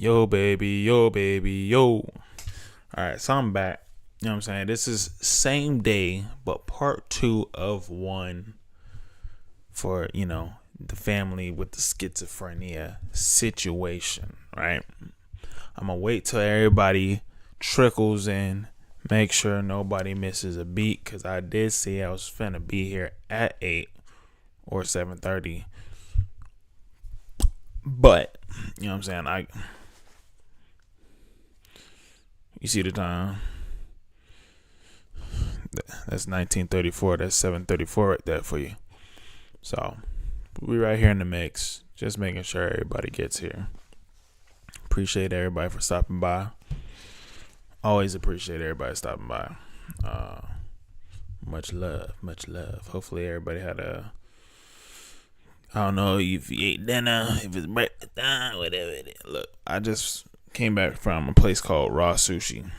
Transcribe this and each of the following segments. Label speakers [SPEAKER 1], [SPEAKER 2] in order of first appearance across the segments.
[SPEAKER 1] Yo, baby, yo, baby, yo. All right, so I'm back. You know what I'm saying? This is same day, but part two of one for, the family with the schizophrenia situation, right? I'm going to wait till everybody trickles in, make sure nobody misses a beat, because I did say I was finna be here at 8 or 7:30. But, you know what I'm saying? You see the time? That's 1934. That's 7:34 right there for you. So we right here in the mix, just making sure everybody gets here. Appreciate everybody for stopping by. Always appreciate everybody stopping by. Much love, much love. Hopefully everybody had I don't know if you ate dinner, if it's breakfast time, whatever it is. Look, I just came back from a place called Raw Sushi.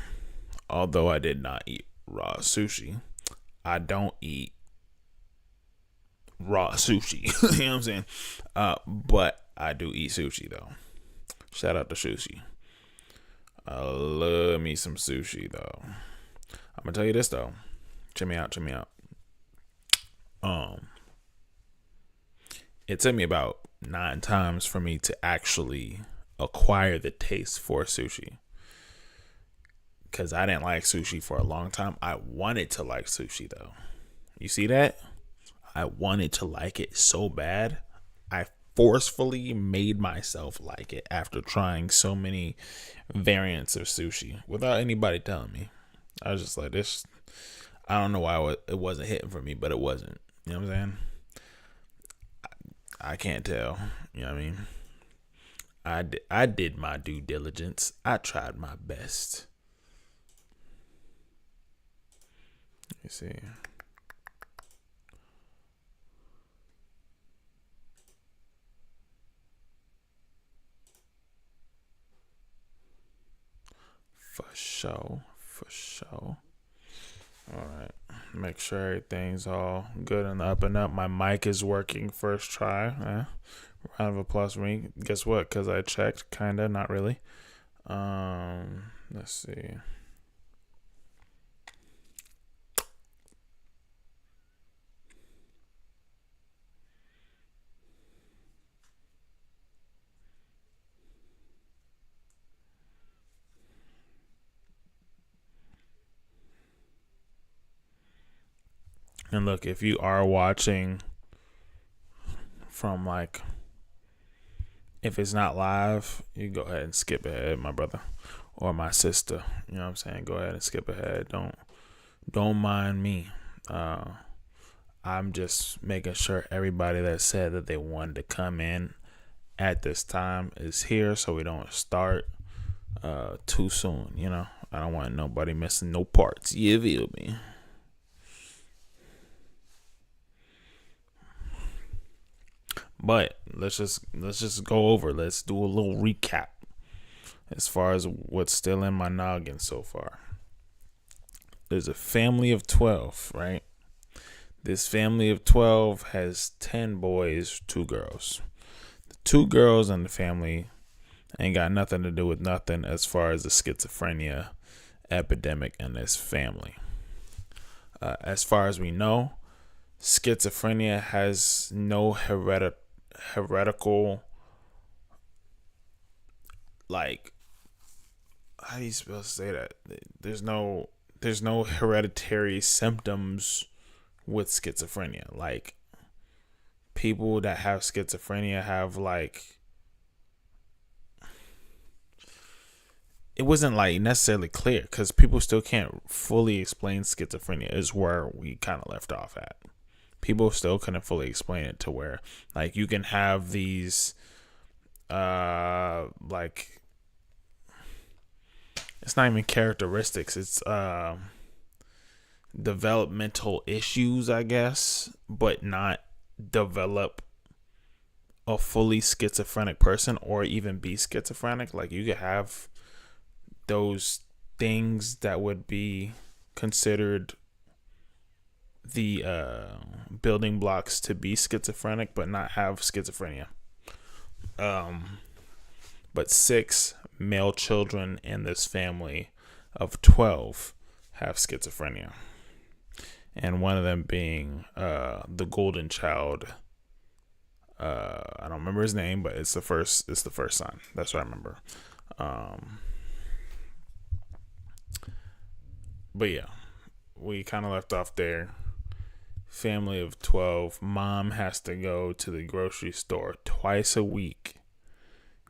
[SPEAKER 1] Although I did not eat raw sushi, I don't eat raw sushi. You know what I'm saying? But I do eat sushi though. Shout out to sushi. I love me some sushi though. I'm gonna tell you this though. Check me out. It took me about 9 times for me to actually acquire the taste for sushi. Because I didn't like sushi for a long time. I wanted to like sushi though. You see that? I wanted to like it so bad. I forcefully made myself like it after trying so many variants of sushi without anybody telling me. I was just like, this. I don't know why it wasn't hitting for me, but it wasn't. You know what I'm saying? I can't tell. You know what I mean? I did my due diligence. I tried my best. You see. For sure. Alright. Make sure everything's all good and up and up. My mic is working first try. Round of applause for me. Guess what? Because I checked. Kinda, not really. Let's see. And look, if you are watching from if it's not live, you go ahead and skip ahead, my brother or my sister. You know what I'm saying? Go ahead and skip ahead. Don't mind me. I'm just making sure everybody that said that they wanted to come in at this time is here, so we don't start too soon. I don't want nobody missing no parts. You feel me? But let's just go over. Let's do a little recap as far as what's still in my noggin so far. There's a family of 12, right? This family of 12 has 10 boys, 2 girls. The 2 girls in the family ain't got nothing to do with nothing as far as the schizophrenia epidemic in this family. As far as we know, schizophrenia has no heretical, how do you supposed to say that? There's no hereditary symptoms with schizophrenia. Like, people that have schizophrenia have it wasn't necessarily clear, because people still can't fully explain schizophrenia, is where we kind of left off at. People still couldn't fully explain it, to where you can have these it's not even characteristics, it's developmental issues, I guess, but not develop a fully schizophrenic person or even be schizophrenic. You could have those things that would be considered the building blocks to be schizophrenic, but not have schizophrenia. But 6 male children in this family of 12 have schizophrenia. And one of them being the golden child. I don't remember his name, but it's the first son. That's what I remember. But yeah, we kind of left off there. Family of 12. Mom has to go to the grocery store twice a week,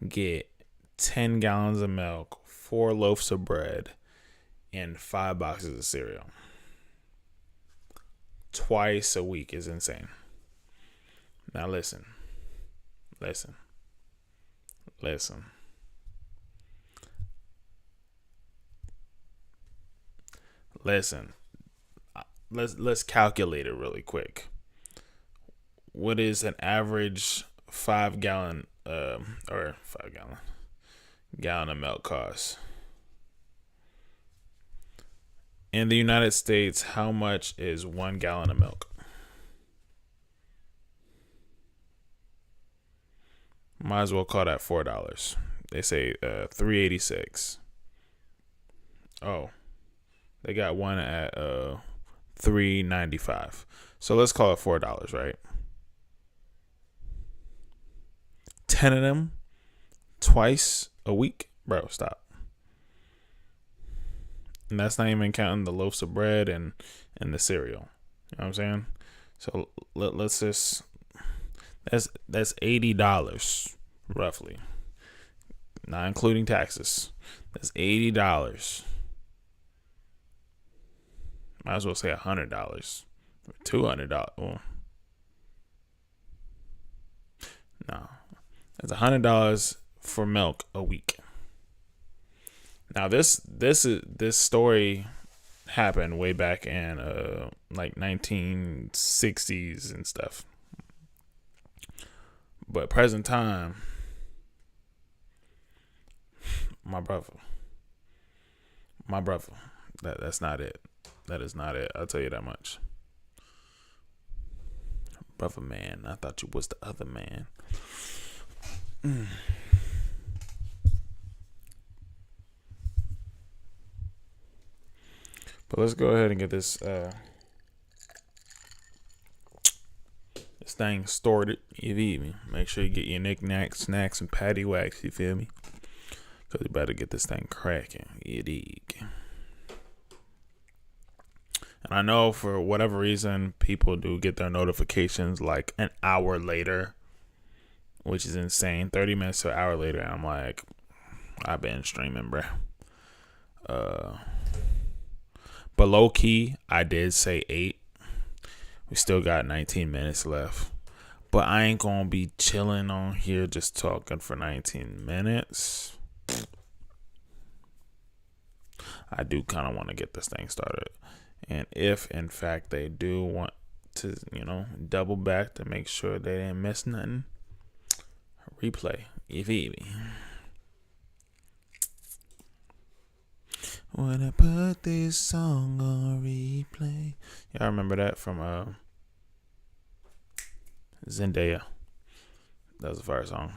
[SPEAKER 1] get 10 gallons of milk, 4 loaves of bread, and 5 boxes of cereal. Twice a week is insane. Now listen. Let's calculate it really quick. What is an average 5 gallon gallon of milk cost? In the United States, how much is 1 gallon of milk? Might as well call that $4. They say $3.86. Oh, they got one at $3.95. So let's call it $4, right? 10 of them twice a week, bro. Stop. And that's not even counting the loaves of bread and the cereal. You know what I'm saying? So let's just that's $80 roughly, not including taxes. That's $80. Might as well say $100 or $200. Well, no, that's $100 for milk a week. Now this story happened way back in like 1960s and stuff. But present time, my brother, that's not it. That is not it. I'll tell you that much. Brother man, I thought you was the other man. But let's go ahead and get this this thing started. You feel me? Make sure you get your knickknacks, snacks, and patty wax. You feel me? Because you better get this thing cracking. You dig? And I know for whatever reason, people do get their notifications like an hour later, which is insane. 30 minutes to an hour later, and I'm like, I've been streaming, bro. But low key, I did say 8. We still got 19 minutes left. But I ain't gonna be chilling on here just talking for 19 minutes. I do kind of want to get this thing started. And if, in fact, they do want to, double back to make sure they didn't miss nothing, replay. You feel me? When I put this song on replay. Y'all remember that from Zendaya? That was the fire song.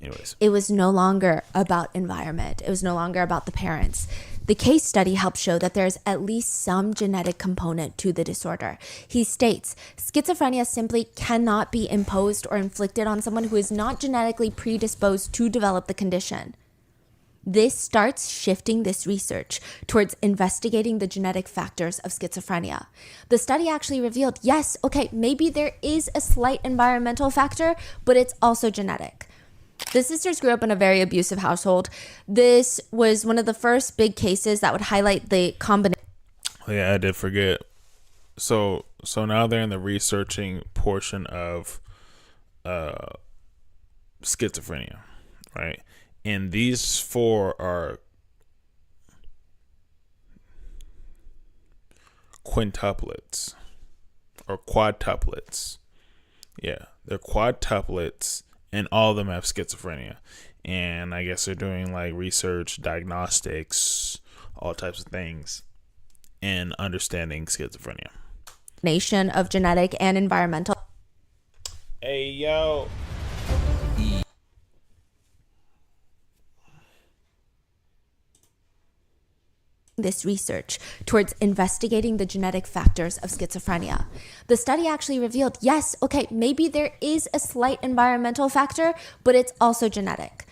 [SPEAKER 1] Anyways.
[SPEAKER 2] It was no longer about environment. It was no longer about the parents. The case study helped show that there's at least some genetic component to the disorder. He states, schizophrenia simply cannot be imposed or inflicted on someone who is not genetically predisposed to develop the condition. This starts shifting this research towards investigating the genetic factors of schizophrenia. The study actually revealed, yes, okay, maybe there is a slight environmental factor, but it's also genetic. The sisters grew up in a very abusive household. This was one of the first big cases that would highlight the combination.
[SPEAKER 1] Yeah, I did forget. So now they're in the researching portion of schizophrenia, right? And these 4 are quintuplets or quadtuplets. Yeah, they're quadtuplets, and all of them have schizophrenia. And I guess they're doing like research, diagnostics, all types of things in understanding schizophrenia.
[SPEAKER 2] Nation of genetic and environmental.
[SPEAKER 1] Hey, yo.
[SPEAKER 2] this research towards investigating the genetic factors of schizophrenia. The study actually revealed, yes, okay, maybe there is a slight environmental factor, but it's also genetic.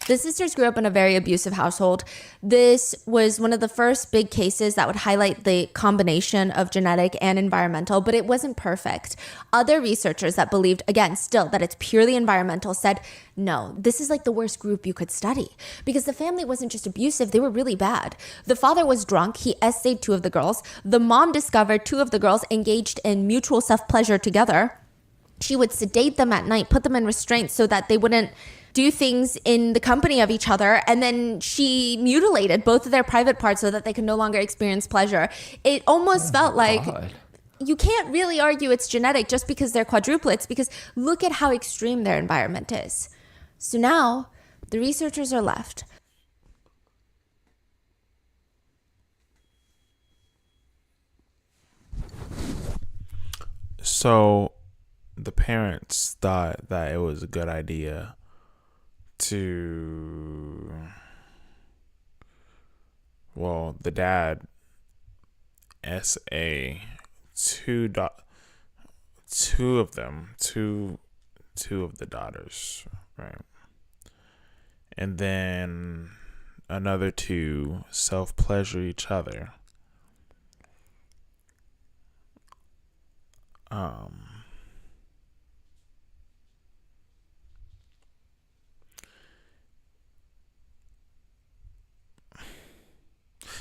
[SPEAKER 2] The sisters grew up in a very abusive household. This was one of the first big cases that would highlight the combination of genetic and environmental, but it wasn't perfect. Other researchers that believed, again, still that it's purely environmental said, no, this is like the worst group you could study because the family wasn't just abusive, they were really bad. The father was drunk, he essayed 2 of the girls. The mom discovered 2 of the girls engaged in mutual self-pleasure together. She would sedate them at night, put them in restraints so that they wouldn't do things in the company of each other, and then she mutilated both of their private parts so that they could no longer experience pleasure. It almost felt like you can't really argue it's genetic just because they're quadruplets, because look at how extreme their environment is. So now the researchers are left.
[SPEAKER 1] So the parents thought that it was a good idea to, well, the dad SA two of them, two of the daughters, right? And then another 2 self-pleasure each other.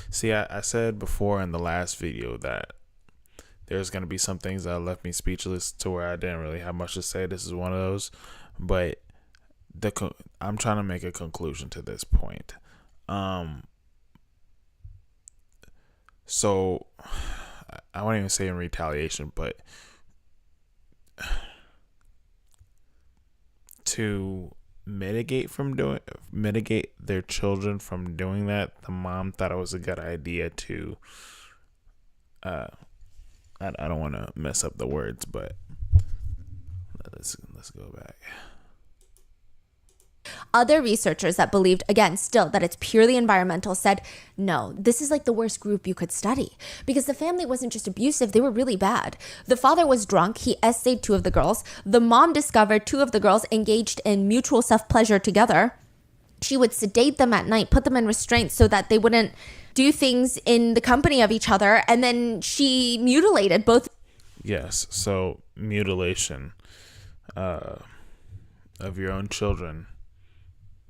[SPEAKER 1] See, I said before in the last video that there's going to be some things that left me speechless to where I didn't really have much to say. This is one of those. But I'm trying to make a conclusion to this point. So I won't even say in retaliation, but to mitigate their children from doing that, the mom thought it was a good idea to I don't want to mess up the words, but let's go back.
[SPEAKER 2] Other researchers that believed, again, still that it's purely environmental said, no, this is like the worst group you could study because the family wasn't just abusive, they were really bad. The father was drunk, he essayed 2 of the girls. The mom discovered 2 of the girls engaged in mutual self-pleasure together. She would sedate them at night, put them in restraints so that they wouldn't do things in the company of each other, and then she mutilated both.
[SPEAKER 1] Yes, so mutilation of your own children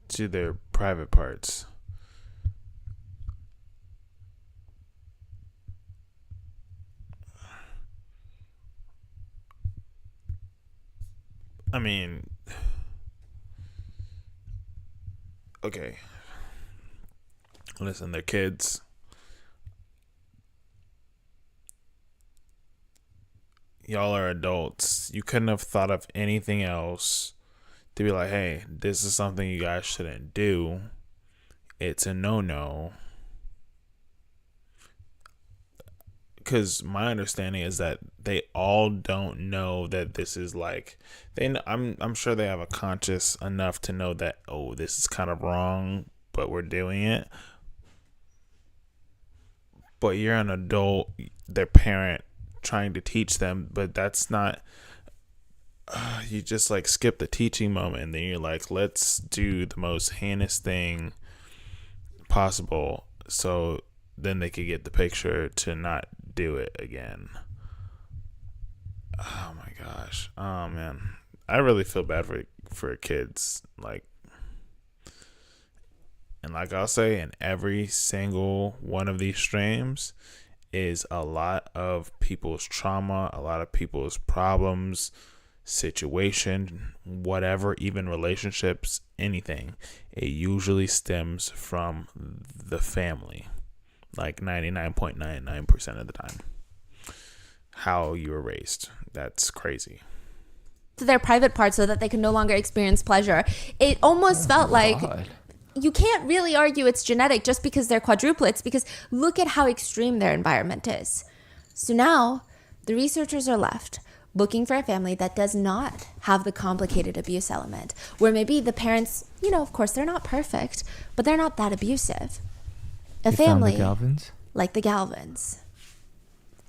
[SPEAKER 1] to their private parts. I mean, okay. Listen, they're kids. Y'all are adults. You couldn't have thought of anything else to be like, hey, this is something you guys shouldn't do. It's a no-no. Because my understanding is that they all don't know that this is like, I'm sure they have a conscious enough to know that, oh, this is kind of wrong, but we're doing it. But you're an adult, their parent, trying to teach them, but that's not, you just like skip the teaching moment, and then you're like, let's do the most heinous thing possible so then they could get the picture to not do it again. Oh my gosh. Oh man, I really feel bad for kids. Like, and like I'll say, in every single one of these streams is a lot of people's trauma, a lot of people's problems, situation, whatever, even relationships, anything. It usually stems from the family, like 99.99% of the time. How you were raised. That's crazy.
[SPEAKER 2] To their private parts so that they could no longer experience pleasure. It almost felt like you can't really argue it's genetic just because they're quadruplets, because look at how extreme their environment is. So now the researchers are left looking for a family that does not have the complicated abuse element, where maybe the parents, of course they're not perfect, but they're not that abusive. A
[SPEAKER 3] They found the
[SPEAKER 2] family
[SPEAKER 3] Galvins?
[SPEAKER 2] like the Galvins.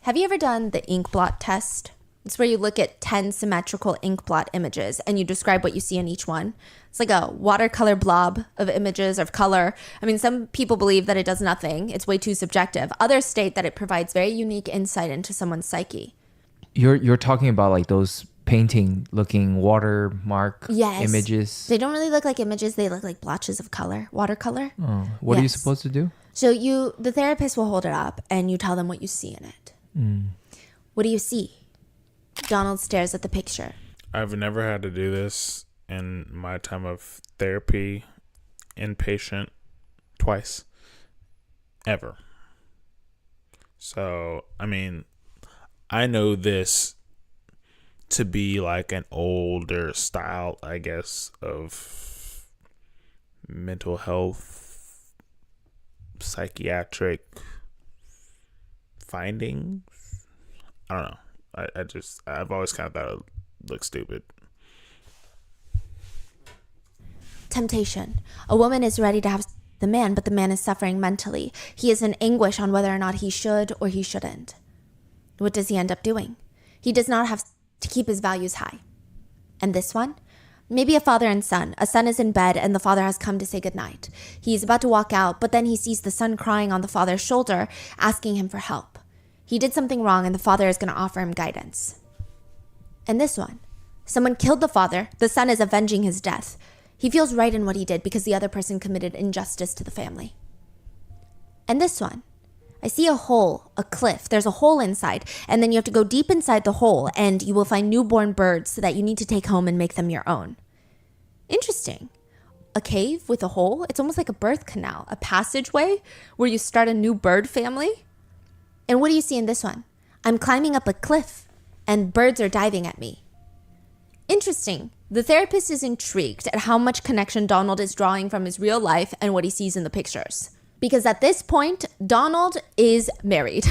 [SPEAKER 2] Have you ever done the ink blot test? It's where you look at 10 symmetrical ink blot images and you describe what you see in each one. It's like a watercolor blob of images of color. I mean, some people believe that it does nothing. It's way too subjective. Others state that it provides very unique insight into someone's psyche.
[SPEAKER 3] You're talking about like those painting looking watermark
[SPEAKER 2] Yes.
[SPEAKER 3] images.
[SPEAKER 2] They don't really look like images. They look like blotches of color, watercolor.
[SPEAKER 3] Oh, what are you
[SPEAKER 2] Yes.
[SPEAKER 3] supposed to do?
[SPEAKER 2] So the therapist will hold it up and you tell them what you see in it. What do you see? Donald stares at the picture.
[SPEAKER 1] I've never had to do this in my time of therapy, inpatient, twice, ever. So, I mean, I know this to be like an older style, I guess, of mental health, psychiatric findings. I don't know. I've always kind of thought it looked stupid.
[SPEAKER 2] Temptation. A woman is ready to have the man, but the man is suffering mentally. He is in anguish on whether or not he should or he shouldn't. What does he end up doing? He does not have to keep his values high. And this one? Maybe a father and son. A son is in bed and the father has come to say goodnight. He is about to walk out, but then he sees the son crying on the father's shoulder, asking him for help. He did something wrong and the father is going to offer him guidance. And this one? Someone killed the father. The son is avenging his death. He feels right in what he did because the other person committed injustice to the family. And this one? I see a hole, a cliff. There's a hole inside, and then you have to go deep inside the hole, and you will find newborn birds that you need to take home and make them your own. Interesting. A cave with a hole? It's almost like a birth canal, a passageway where you start a new bird family. And what do you see in this one? I'm climbing up a cliff, and birds are diving at me. Interesting. The therapist is intrigued at how much connection Donald is drawing from his real life and what he sees in the pictures. Because at this point, Donald is married.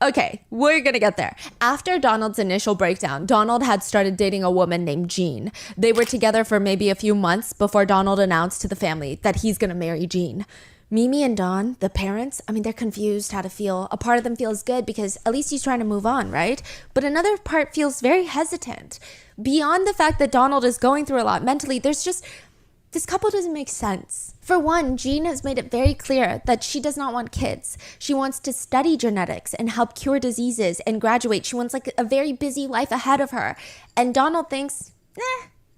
[SPEAKER 2] Okay, we're gonna get there. After Donald's initial breakdown, Donald had started dating a woman named Jean. They were together for maybe a few months before Donald announced to the family that he's gonna marry Jean. Mimi and Don, the parents, they're confused how to feel. A part of them feels good because at least he's trying to move on, right? But another part feels very hesitant. Beyond the fact that Donald is going through a lot mentally, this couple doesn't make sense. For one, Jean has made it very clear that she does not want kids. She wants to study genetics and help cure diseases and graduate. She wants like a very busy life ahead of her. And Donald thinks,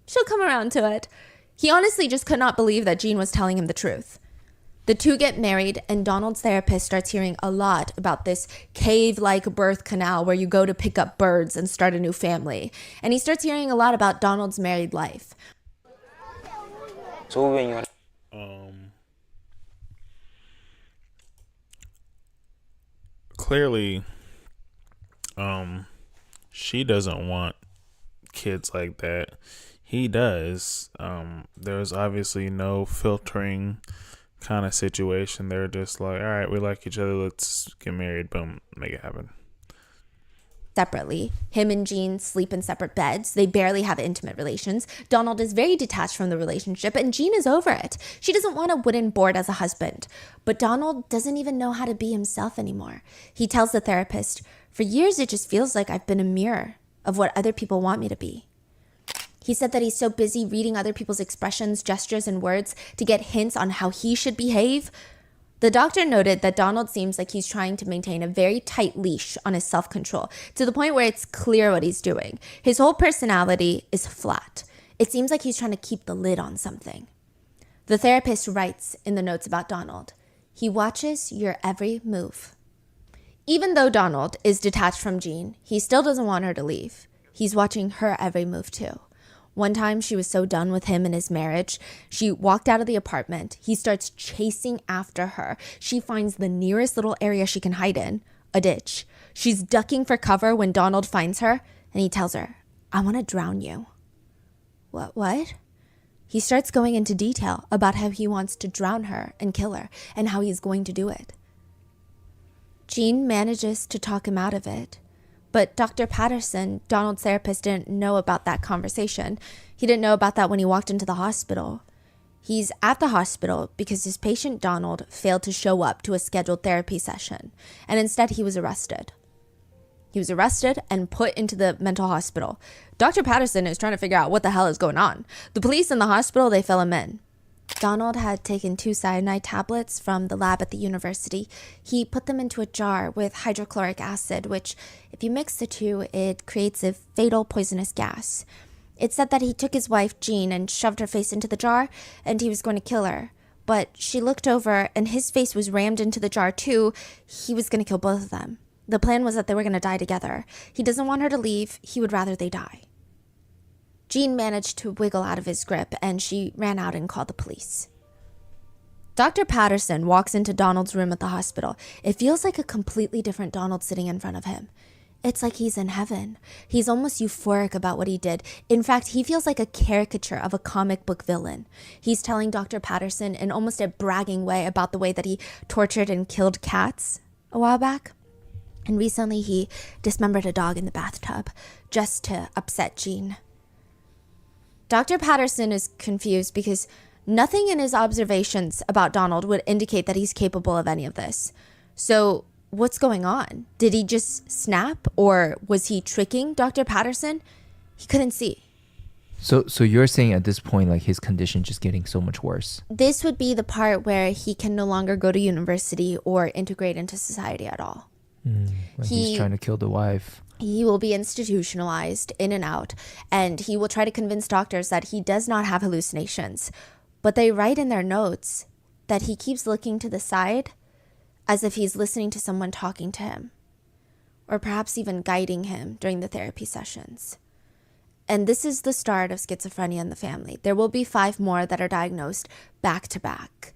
[SPEAKER 2] she'll come around to it. He honestly just could not believe that Jean was telling him the truth. The two get married, and Donald's therapist starts hearing a lot about this cave-like birth canal where you go to pick up birds and start a new family. And he starts hearing a lot about Donald's married life.
[SPEAKER 1] Clearly, she doesn't want kids like that. He does. There's obviously no filtering kind of situation. They're just like, all right, we like each other, let's get married, boom, make it happen.
[SPEAKER 2] Separately, him and Jean sleep in separate beds. They barely have intimate relations. Donald is very detached from the relationship, and Jean is over it. She doesn't want a wooden board as a husband. But Donald doesn't even know how to be himself anymore. He tells the therapist, for years it just feels like I've been a mirror of what other people want me to be. He said that he's so busy reading other people's expressions, gestures, and words to get hints on how he should behave. The doctor noted that Donald seems like he's trying to maintain a very tight leash on his self-control to the point where it's clear what he's doing. His whole personality is flat. It seems like he's trying to keep the lid on something. The therapist writes in the notes about Donald, he watches your every move. Even though Donald is detached from Jean, he still doesn't want her to leave. He's watching her every move too. One time she was so done with him and his marriage, she walked out of the apartment. He starts chasing after her. She finds the nearest little area she can hide in, a ditch. She's ducking for cover when Donald finds her, and he tells her, I want to drown you. What? He starts going into detail about how he wants to drown her and kill her, and how he's going to do it. Jean manages to talk him out of it. But Dr. Patterson, Donald's therapist, didn't know about that conversation. He didn't know about that when he walked into the hospital. He's at the hospital because his patient Donald failed to show up to a scheduled therapy session, and instead he was arrested. He was arrested and put into the mental hospital. Dr. Patterson is trying to figure out what the hell is going on. The police in the hospital, they fill him in. Donald had taken 2 cyanide tablets from the lab at the university. He put them into a jar with hydrochloric acid, which, if you mix the two, it creates a fatal poisonous gas. It said that he took his wife, Jean, and shoved her face into the jar, and he was going to kill her. But she looked over, and his face was rammed into the jar too. He was going to kill both of them. The plan was that they were going to die together. He doesn't want her to leave. He would rather they die. Jean managed to wiggle out of his grip, and she ran out and called the police. Dr. Patterson walks into Donald's room at the hospital. It feels like a completely different Donald sitting in front of him. It's like he's in heaven. He's almost euphoric about what he did. In fact, he feels like a caricature of a comic book villain. He's telling Dr. Patterson in almost a bragging way about the way that he tortured and killed cats a while back. And recently he dismembered a dog in the bathtub just to upset Jean. Dr. Patterson is confused because nothing in his observations about Donald would indicate that he's capable of any of this. So what's going on? Did he just snap, or was he tricking Dr. Patterson? He couldn't see.
[SPEAKER 3] So you're saying at this point, like, his condition just getting so much worse?
[SPEAKER 2] This would be the part where he can no longer go to university or integrate into society at all.
[SPEAKER 3] Like he's trying to kill the wife.
[SPEAKER 2] He will be institutionalized in and out, and he will try to convince doctors that he does not have hallucinations. But they write in their notes that he keeps looking to the side as if he's listening to someone talking to him, or perhaps even guiding him during the therapy sessions. And this is the start of schizophrenia in the family. There will be 5 more that are diagnosed back to back.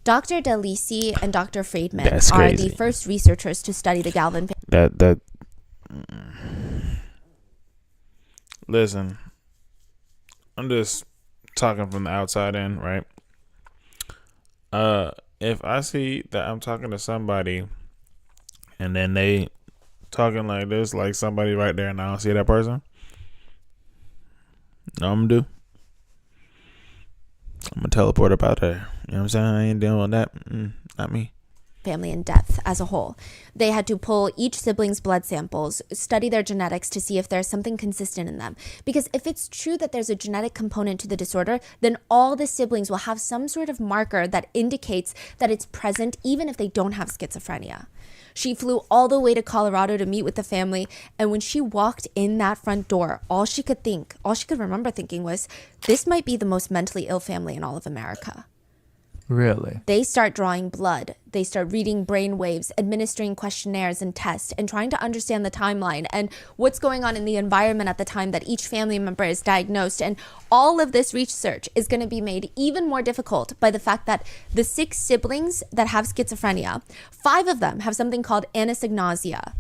[SPEAKER 2] Dr. DeLisi and Dr. Friedman are the first researchers to study the Galvin family.
[SPEAKER 1] Listen, I'm just talking from the outside in, right? If I see that I'm talking to somebody and then they talking like this, like somebody right there, and I don't see that person, know what I'm gonna do? I'm gonna teleport up out there. You know what I'm saying? I ain't dealing with that. Not me.
[SPEAKER 2] Family in depth as a whole. They had to pull each sibling's blood samples, study their genetics to see if there's something consistent in them. Because if it's true that there's a genetic component to the disorder, then all the siblings will have some sort of marker that indicates that it's present even if they don't have schizophrenia. She flew all the way to Colorado to meet with the family, and when she walked in that front door, all she could remember thinking was, this might be the most mentally ill family in all of America.
[SPEAKER 3] Really?
[SPEAKER 2] They start drawing blood. They start reading brain waves, administering questionnaires and tests, and trying to understand the timeline and what's going on in the environment at the time that each family member is diagnosed. And all of this research is going to be made even more difficult by the fact that the 6 siblings that have schizophrenia, 5 of them have something called anosognosia.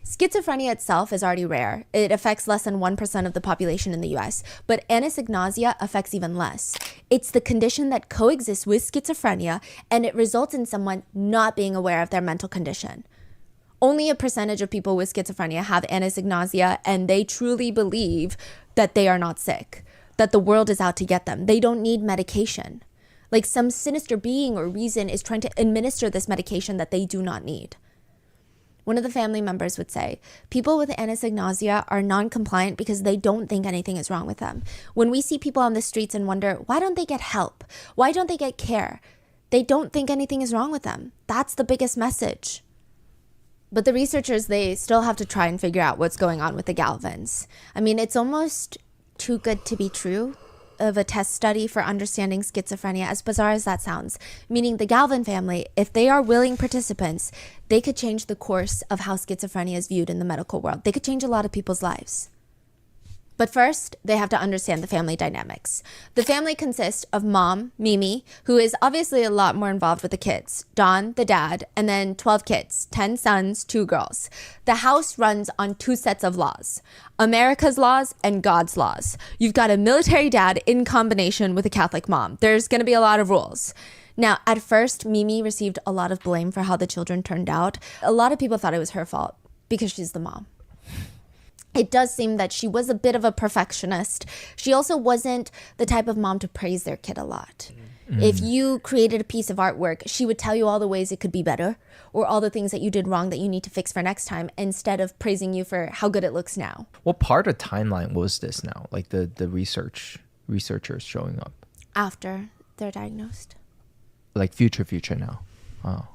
[SPEAKER 2] Schizophrenia itself is already rare. It affects less than 1% of the population in the US, but anosognosia affects even less. It's the condition that coexists with schizophrenia, and it results in someone not being aware of their mental condition. Only a percentage of people with schizophrenia have anosognosia, and they truly believe that they are not sick, that the world is out to get them. They don't need medication. Like some sinister being or reason is trying to administer this medication that they do not need. One of the family members would say, people with anosognosia are non-compliant because they don't think anything is wrong with them. When we see people on the streets and wonder, why don't they get help? Why don't they get care? They don't think anything is wrong with them. That's the biggest message. But the researchers, they still have to try and figure out what's going on with the Galvins. I mean, it's almost too good to be true of a test study for understanding schizophrenia, as bizarre as that sounds. Meaning the Galvin family, if they are willing participants, they could change the course of how schizophrenia is viewed in the medical world. They could change a lot of people's lives. But first, they have to understand the family dynamics. The family consists of mom, Mimi, who is obviously a lot more involved with the kids, Don, the dad, and then 12 kids, 10 sons, 2 girls. The house runs on 2 sets of laws, America's laws and God's laws. You've got a military dad in combination with a Catholic mom. There's going to be a lot of rules. Now, at first, Mimi received a lot of blame for how the children turned out. A lot of people thought it was her fault because she's the mom. it does seem that she was a bit of a perfectionist. She also wasn't the type of mom to praise their kid a lot. If you created a piece of artwork, she would tell you all the ways it could be better or all the things that you did wrong that you need to fix for next time instead of praising you for how good it looks now.
[SPEAKER 3] What part of timeline was this now? Like the researchers showing up?
[SPEAKER 2] After they're diagnosed.
[SPEAKER 3] Like future now. Oh.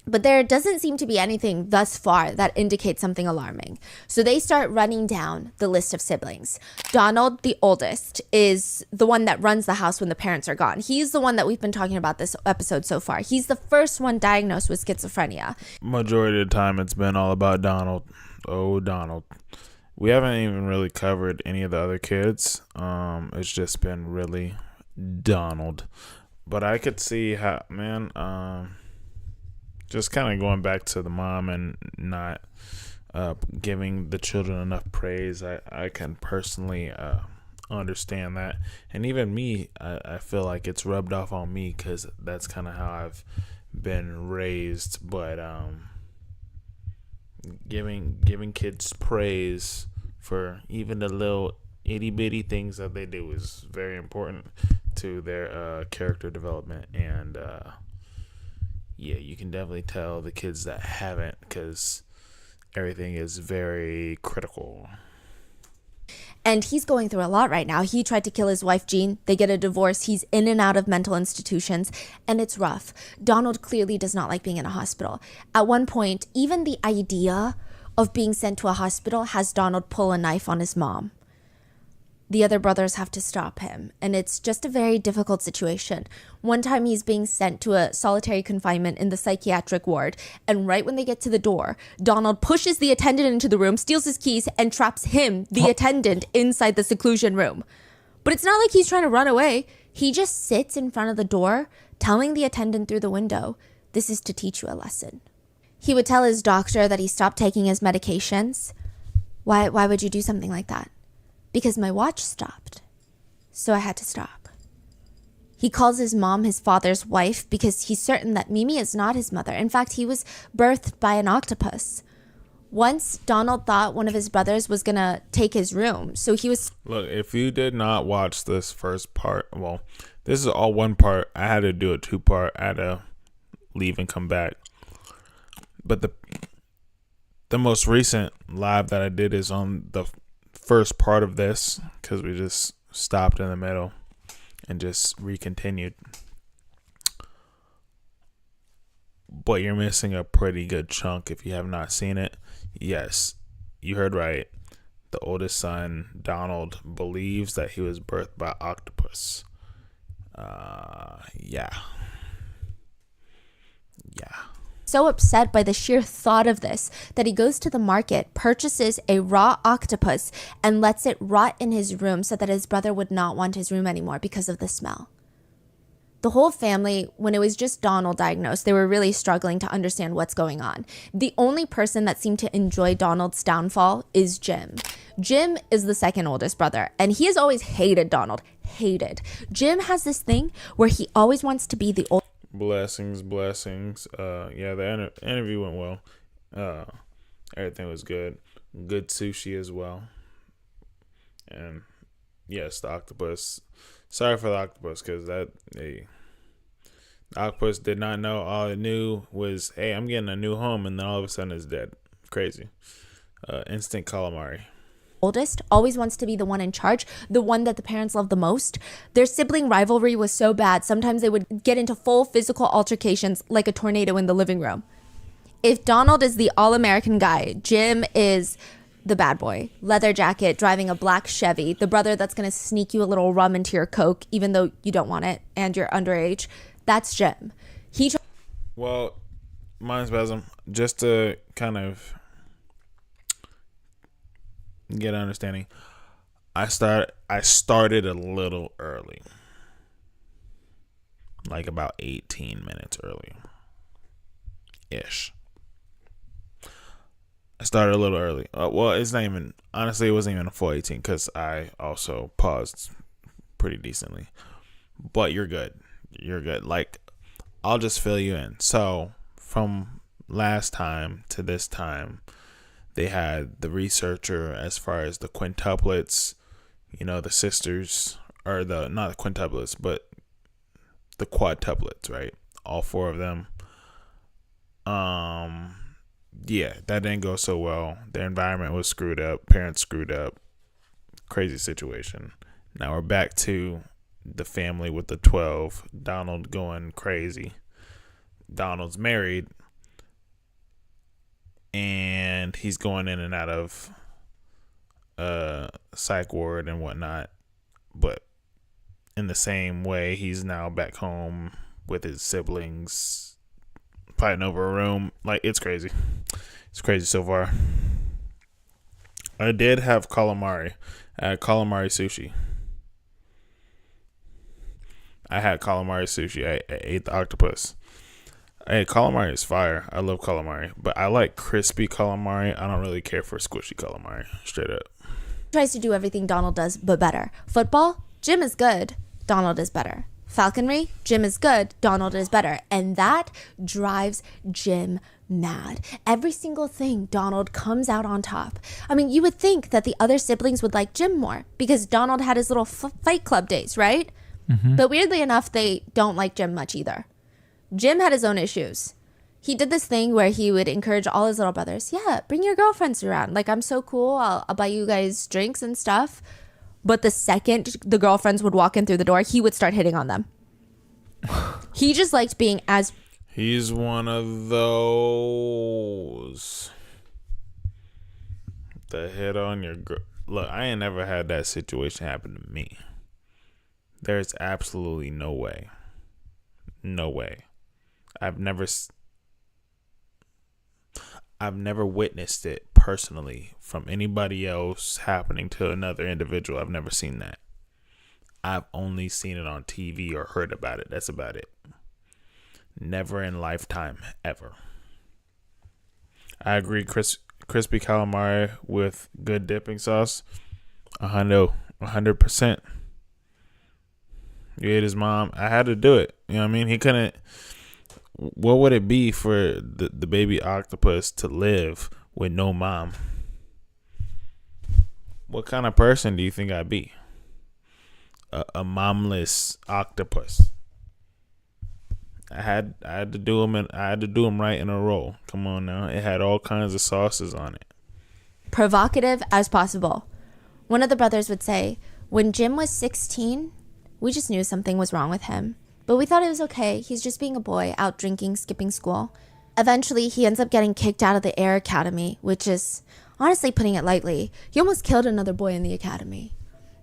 [SPEAKER 2] But there doesn't seem to be anything thus far that indicates something alarming. So they start running down the list of siblings. Donald, the oldest, is the one that runs the house when the parents are gone. He's the one that we've been talking about this episode so far. He's the first one diagnosed with schizophrenia.
[SPEAKER 1] Majority of the time, it's been all about Donald. Oh, Donald. We haven't even really covered any of the other kids. It's just been really Donald. But I could see how, man, just kind of going back to the mom and not giving the children enough praise. I can personally understand that. And even me, I feel like it's rubbed off on me because that's kind of how I've been raised. But giving kids praise for even the little itty bitty things that they do is very important to their character development. And yeah, you can definitely tell the kids that haven't because everything is very critical.
[SPEAKER 2] And he's going through a lot right now. He tried to kill his wife, Jean. They get a divorce. He's in and out of mental institutions, and it's rough. Donald clearly does not like being in a hospital. At one point, even the idea of being sent to a hospital has Donald pull a knife on his mom. The other brothers have to stop him, and it's just a very difficult situation. One time he's being sent to a solitary confinement in the psychiatric ward, and right when they get to the door, Donald pushes the attendant into the room, steals his keys, and traps him, the attendant, inside the seclusion room. But it's not like he's trying to run away. He just sits in front of the door, telling the attendant through the window, "This is to teach you a lesson." He would tell his doctor that he stopped taking his medications. Why would you do something like that? Because my watch stopped, so I had to stop. He calls his mom his father's wife because he's certain that Mimi is not his mother. In fact, he was birthed by an octopus. Once, Donald thought one of his brothers was going to take his room, so he was...
[SPEAKER 1] Look, if you did not watch this first part, well, this is all one part. I had to do a 2-part. I had to leave and come back. But the most recent live that I did is on the first part of this because we just stopped in the middle and just recontinued. But you're missing a pretty good chunk if you have not seen it. Yes, you heard right. The oldest son, Donald, believes that he was birthed by octopus. Yeah.
[SPEAKER 2] So upset by the sheer thought of this that he goes to the market, purchases a raw octopus, and lets it rot in his room so that his brother would not want his room anymore because of the smell. The whole family, when it was just Donald diagnosed, they were really struggling to understand what's going on. The only person that seemed to enjoy Donald's downfall is Jim. Jim is the second oldest brother, and he has always hated Donald. Hated. Jim has this thing where he always wants to be the old.
[SPEAKER 1] Blessings. Yeah, the interview went well. Everything was good. Good sushi as well. And yes, the octopus. Sorry for the octopus because the octopus did not know. All it knew was, hey, I'm getting a new home, and then all of a sudden it's dead. Crazy. Instant calamari.
[SPEAKER 2] Oldest always wants to be the one in charge, the one that the parents love the most. Their sibling rivalry was so bad, sometimes they would get into full physical altercations like a tornado in the living room. If Donald is the all-American guy, Jim is the bad boy. Leather jacket, driving a black Chevy, the brother that's going to sneak you a little rum into your Coke, even though you don't want it and you're underage. That's Jim.
[SPEAKER 1] Well, mine's Basm. Just to kind of get an understanding, I started a little early, like about 18 minutes early ish. I started a little early. Well, it's not even, honestly, it wasn't even a full 18 because I also paused pretty decently. But you're good. Like, I'll just fill you in. So from last time to this time, They had the researcher as far as the quintuplets, the sisters, or the not the quintuplets, but the quadtuplets, right? All four of them. Yeah, that didn't go so well. Their environment was screwed up. Parents screwed up. Crazy situation. Now we're back to the family with the 12. Donald going crazy. Donald's married, and he's going in and out of psych ward and whatnot. But in the same way, he's now back home with his siblings, fighting over a room. Like, it's crazy. It's crazy so far. I did have calamari. I had calamari sushi. I ate the octopus. Hey, calamari is fire. I love calamari, but I like crispy calamari. I don't really care for squishy calamari. Straight up.
[SPEAKER 2] Tries to do everything Donald does, but better. Football, Jim is good. Donald is better. Falconry, Jim is good. Donald is better. And that drives Jim mad. Every single thing, Donald comes out on top. I mean, you would think that the other siblings would like Jim more because Donald had his little fight club days, right? Mm-hmm. But weirdly enough, they don't like Jim much either. Jim had his own issues. He did this thing where he would encourage all his little brothers, yeah, bring your girlfriends around. Like, I'm so cool. I'll buy you guys drinks and stuff. But the second the girlfriends would walk in through the door, he would start hitting on them. He just liked being as...
[SPEAKER 1] He's one of those. The hit on your girl. Look, I ain't never had that situation happen to me. There's absolutely no way. No way. I've never witnessed it personally from anybody else happening to another individual. I've never seen that. I've only seen it on TV or heard about it. That's about it. Never in lifetime, ever. I agree. Crispy calamari with good dipping sauce. 100%. You ate his mom. I had to do it. You know what I mean? He couldn't. What would it be for the baby octopus to live with no mom? What kind of person do you think I'd be? A momless octopus. I had to do them, and I had to do them right in a row. Come on now, it had all kinds of sauces on it.
[SPEAKER 2] Provocative as possible. One of the brothers would say, when Jim was 16, we just knew something was wrong with him. But we thought it was okay. He's just being a boy, out drinking, skipping school. Eventually, he ends up getting kicked out of the Air Academy, which is, honestly putting it lightly, he almost killed another boy in the academy.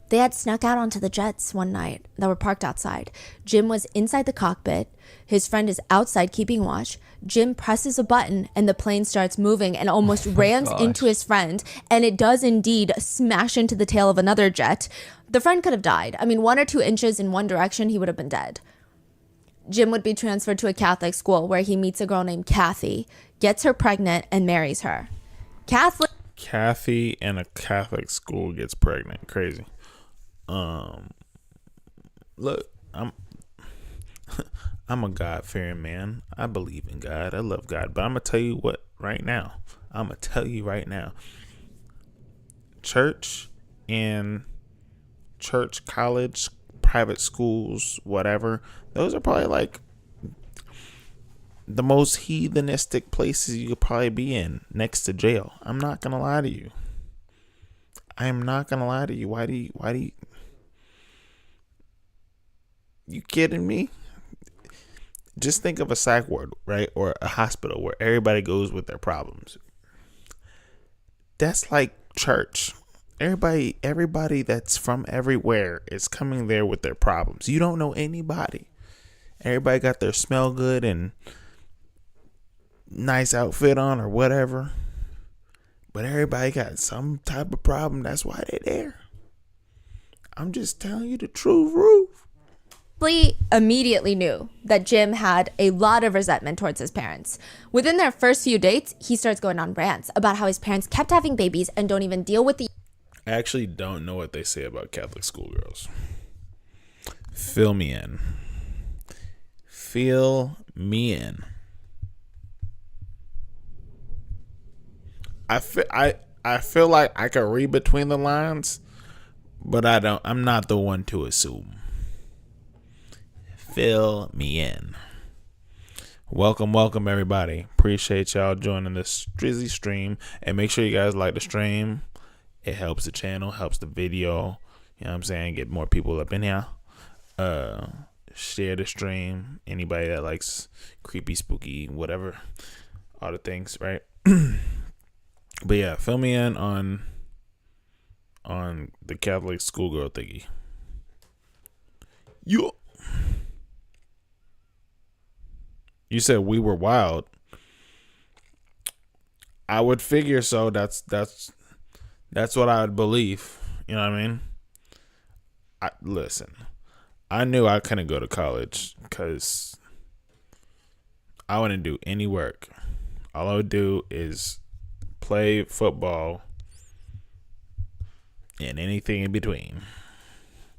[SPEAKER 2] They had snuck out onto the jets one night that were parked outside. Jim was inside the cockpit. His friend is outside keeping watch. Jim presses a button and the plane starts moving and almost rams into his friend. And it does indeed smash into the tail of another jet. The friend could have died. I mean, 1 or 2 inches in one direction, he would have been dead. Jim would be transferred to a Catholic school where he meets a girl named Kathy, gets her pregnant, and marries her.
[SPEAKER 1] Kathy in a Catholic school gets pregnant. Crazy. Look, I'm a God-fearing man. I believe in God. I love God. But I'm gonna tell you right now. Church and church, college, private schools, whatever, those are probably like the most heathenistic places you could probably be in, next to jail. I'm not gonna lie to you. I am not gonna lie to you. Why do you you kidding me? Just think of a psych ward, right? Or a hospital where everybody goes with their problems. That's like church. Everybody that's from everywhere is coming there with their problems. You don't know anybody. Everybody got their smell good and nice outfit on or whatever. But everybody got some type of problem. That's why they're there. I'm just telling you the truth.
[SPEAKER 2] Lee immediately knew that Jim had a lot of resentment towards his parents. Within their first few dates, he starts going on rants about how his parents kept having babies and don't even deal with the...
[SPEAKER 1] I actually don't know what they say about Catholic schoolgirls. Fill me in. I feel like I can read between the lines, but I don't. I'm not the one to assume. Fill me in. Welcome everybody. Appreciate y'all joining this Drizzy stream, and make sure you guys like the stream. It helps the channel, helps the video. You know what I'm saying? Get more people up in here. Share the stream. Anybody that likes creepy, spooky, whatever, all the things, right? But yeah, fill me in on the Catholic schoolgirl thingy. You said we were wild. I would figure so. That's what I would believe. You know what I mean? Listen, I knew I couldn't go to college because I wouldn't do any work. All I would do is play football and anything in between.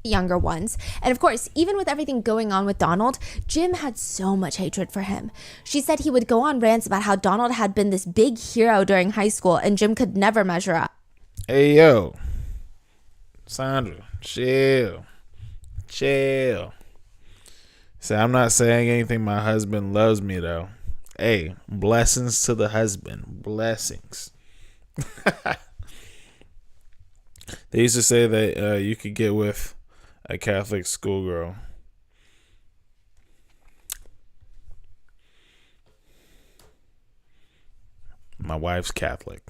[SPEAKER 2] Younger ones. And of course, even with everything going on with Donald, Jim had so much hatred for him. She said he would go on rants about how Donald had been this big hero during high school and Jim could never measure up.
[SPEAKER 1] Hey, yo. Sandra, chill. Say, I'm not saying anything. My husband loves me, though. Hey, blessings to the husband. Blessings. They used to say that you could get with a Catholic schoolgirl. My wife's Catholic.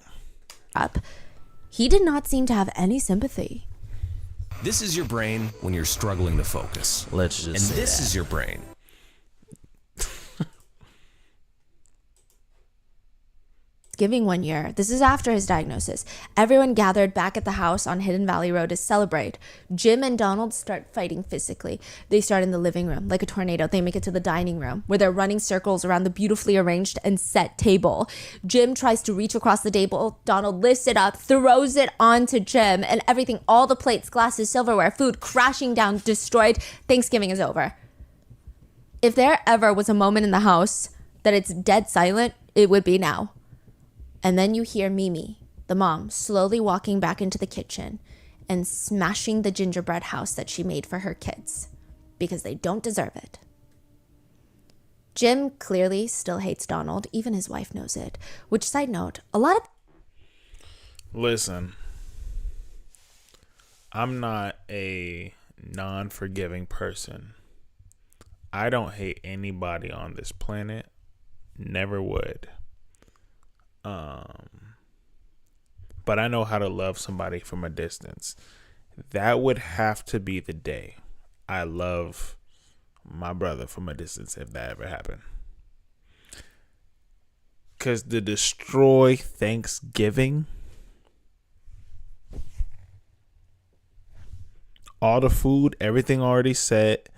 [SPEAKER 2] He did not seem to have any sympathy.
[SPEAKER 4] This is your brain when you're struggling to focus.
[SPEAKER 1] Let's just
[SPEAKER 4] and
[SPEAKER 1] say
[SPEAKER 4] this
[SPEAKER 1] that.
[SPEAKER 4] is your brain.
[SPEAKER 2] Thanksgiving one year, this is after his diagnosis, everyone gathered back at the house on Hidden Valley Road to celebrate. Jim and Donald start fighting physically. They start in the living room. Like a tornado, they make it to the dining room, where they're running circles around the beautifully arranged and set table. Jim tries to reach across the table. Donald lifts it up, throws it onto Jim, and everything, all the plates, glasses, silverware, food, crashing down, destroyed. Thanksgiving is over. If there ever was a moment in the house that it's dead silent, it would be now. And then you hear Mimi, the mom, slowly walking back into the kitchen and smashing the gingerbread house that she made for her kids because they don't deserve it. Jim clearly still hates Donald. Even his wife knows it. Which, side note, a lot of...
[SPEAKER 1] Listen, I'm not a non-forgiving person. I don't hate anybody on this planet. Never would. But I know how to love somebody from a distance. That would have to be the day I love my brother from a distance, if that ever happened. Because to destroy Thanksgiving, all the food, everything already set.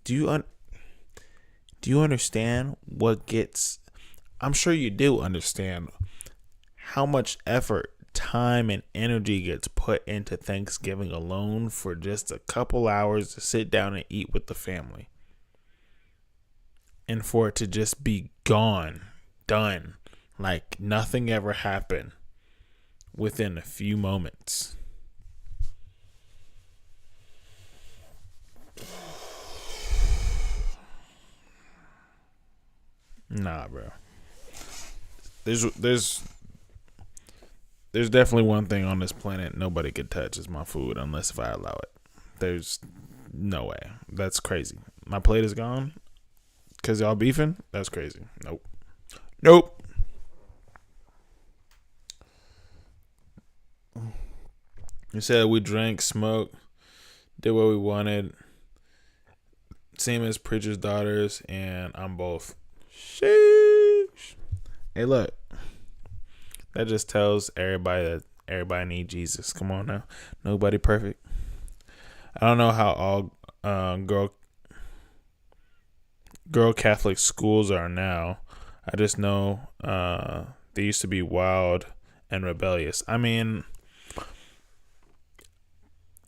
[SPEAKER 1] Do you understand what gets... I'm sure you do understand how much effort, time, and energy gets put into Thanksgiving alone for just a couple hours to sit down and eat with the family. And for it to just be gone, done, like nothing ever happened within a few moments. Nah, bro. There's definitely one thing on this planet nobody could touch is my food unless if I allow it. There's no way. That's crazy. My plate is gone because y'all beefing? That's crazy. Nope. You said we drank, smoked, did what we wanted. Same as preacher's daughters, and I'm both. Sheesh. Hey, look. That just tells everybody that everybody need Jesus. Come on now. Nobody perfect. I don't know how all girl Catholic schools are now. I just know they used to be wild and rebellious. I mean,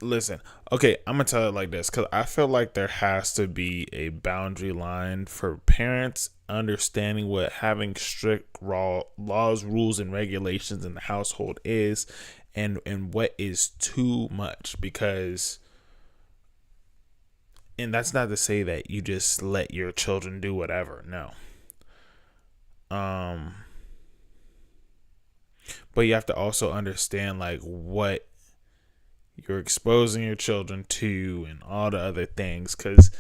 [SPEAKER 1] Listen, okay, I'm gonna tell it like this because I feel like there has to be a boundary line for parents understanding what having strict raw laws, rules, and regulations in the household is, and what is too much. Because, and that's not to say that you just let your children do whatever. No. Um, but you have to also understand like what you're exposing your children to and all the other things, because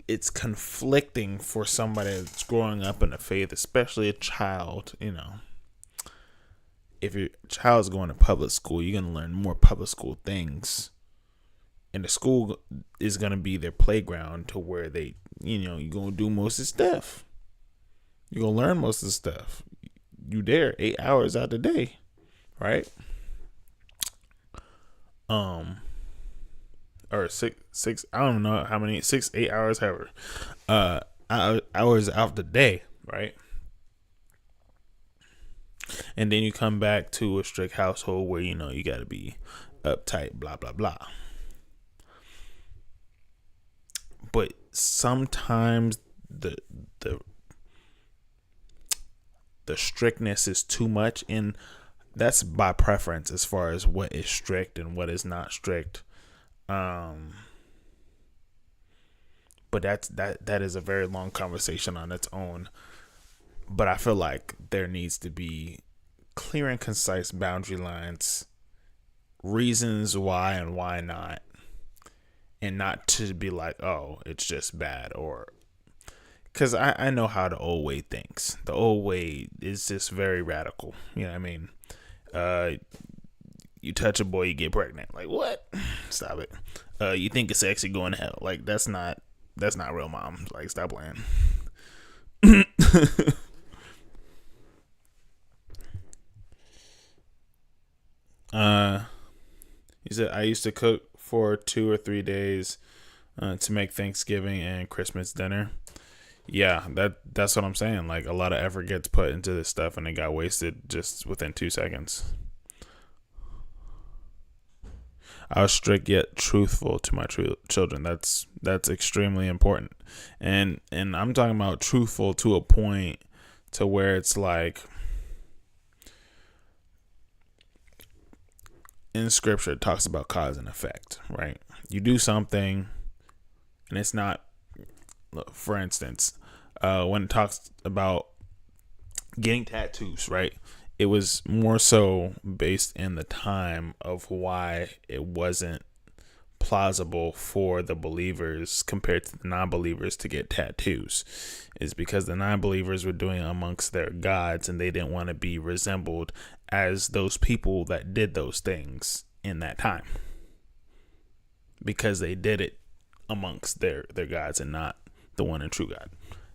[SPEAKER 1] it's conflicting for somebody that's growing up in the faith, especially a child. If your child's going to public school, you're going to learn more public school things, and the school is going to be their playground to where they, you're going to do most of the stuff. You're going to learn most of the stuff. You there 8 hours out the day, right? Or six, I don't know how many, 6 8 hours, however hours out the day, right? And then you come back to a strict household where you got to be uptight, blah blah blah. But sometimes the strictness is too much, and that's by preference as far as what is strict and what is not strict. But that is a very long conversation on its own. But I feel like there needs to be clear and concise boundary lines, reasons why and why not, and not to be like, oh, it's just bad. Or because I know how the old way thinks. The old way is just very radical. You know what I mean? You touch a boy, you get pregnant. Like, what? Stop it. You think it's sexy, going to hell. Like, that's not real, mom. Like, stop playing. He said, I used to cook for 2 or 3 days to make Thanksgiving and Christmas dinner. Yeah, that's what I'm saying. Like, a lot of effort gets put into this stuff and it got wasted just within 2 seconds. I was strict yet truthful to my children. That's extremely important. And I'm talking about truthful to a point to where it's like, in scripture it talks about cause and effect, right? You do something and it's not, for instance, when it talks about getting tattoos, right? It was more so based in the time of why it wasn't plausible for the believers compared to the non-believers to get tattoos, is because the non-believers were doing it amongst their gods and they didn't want to be resembled as those people that did those things in that time, because they did it amongst their gods and not the one and true God.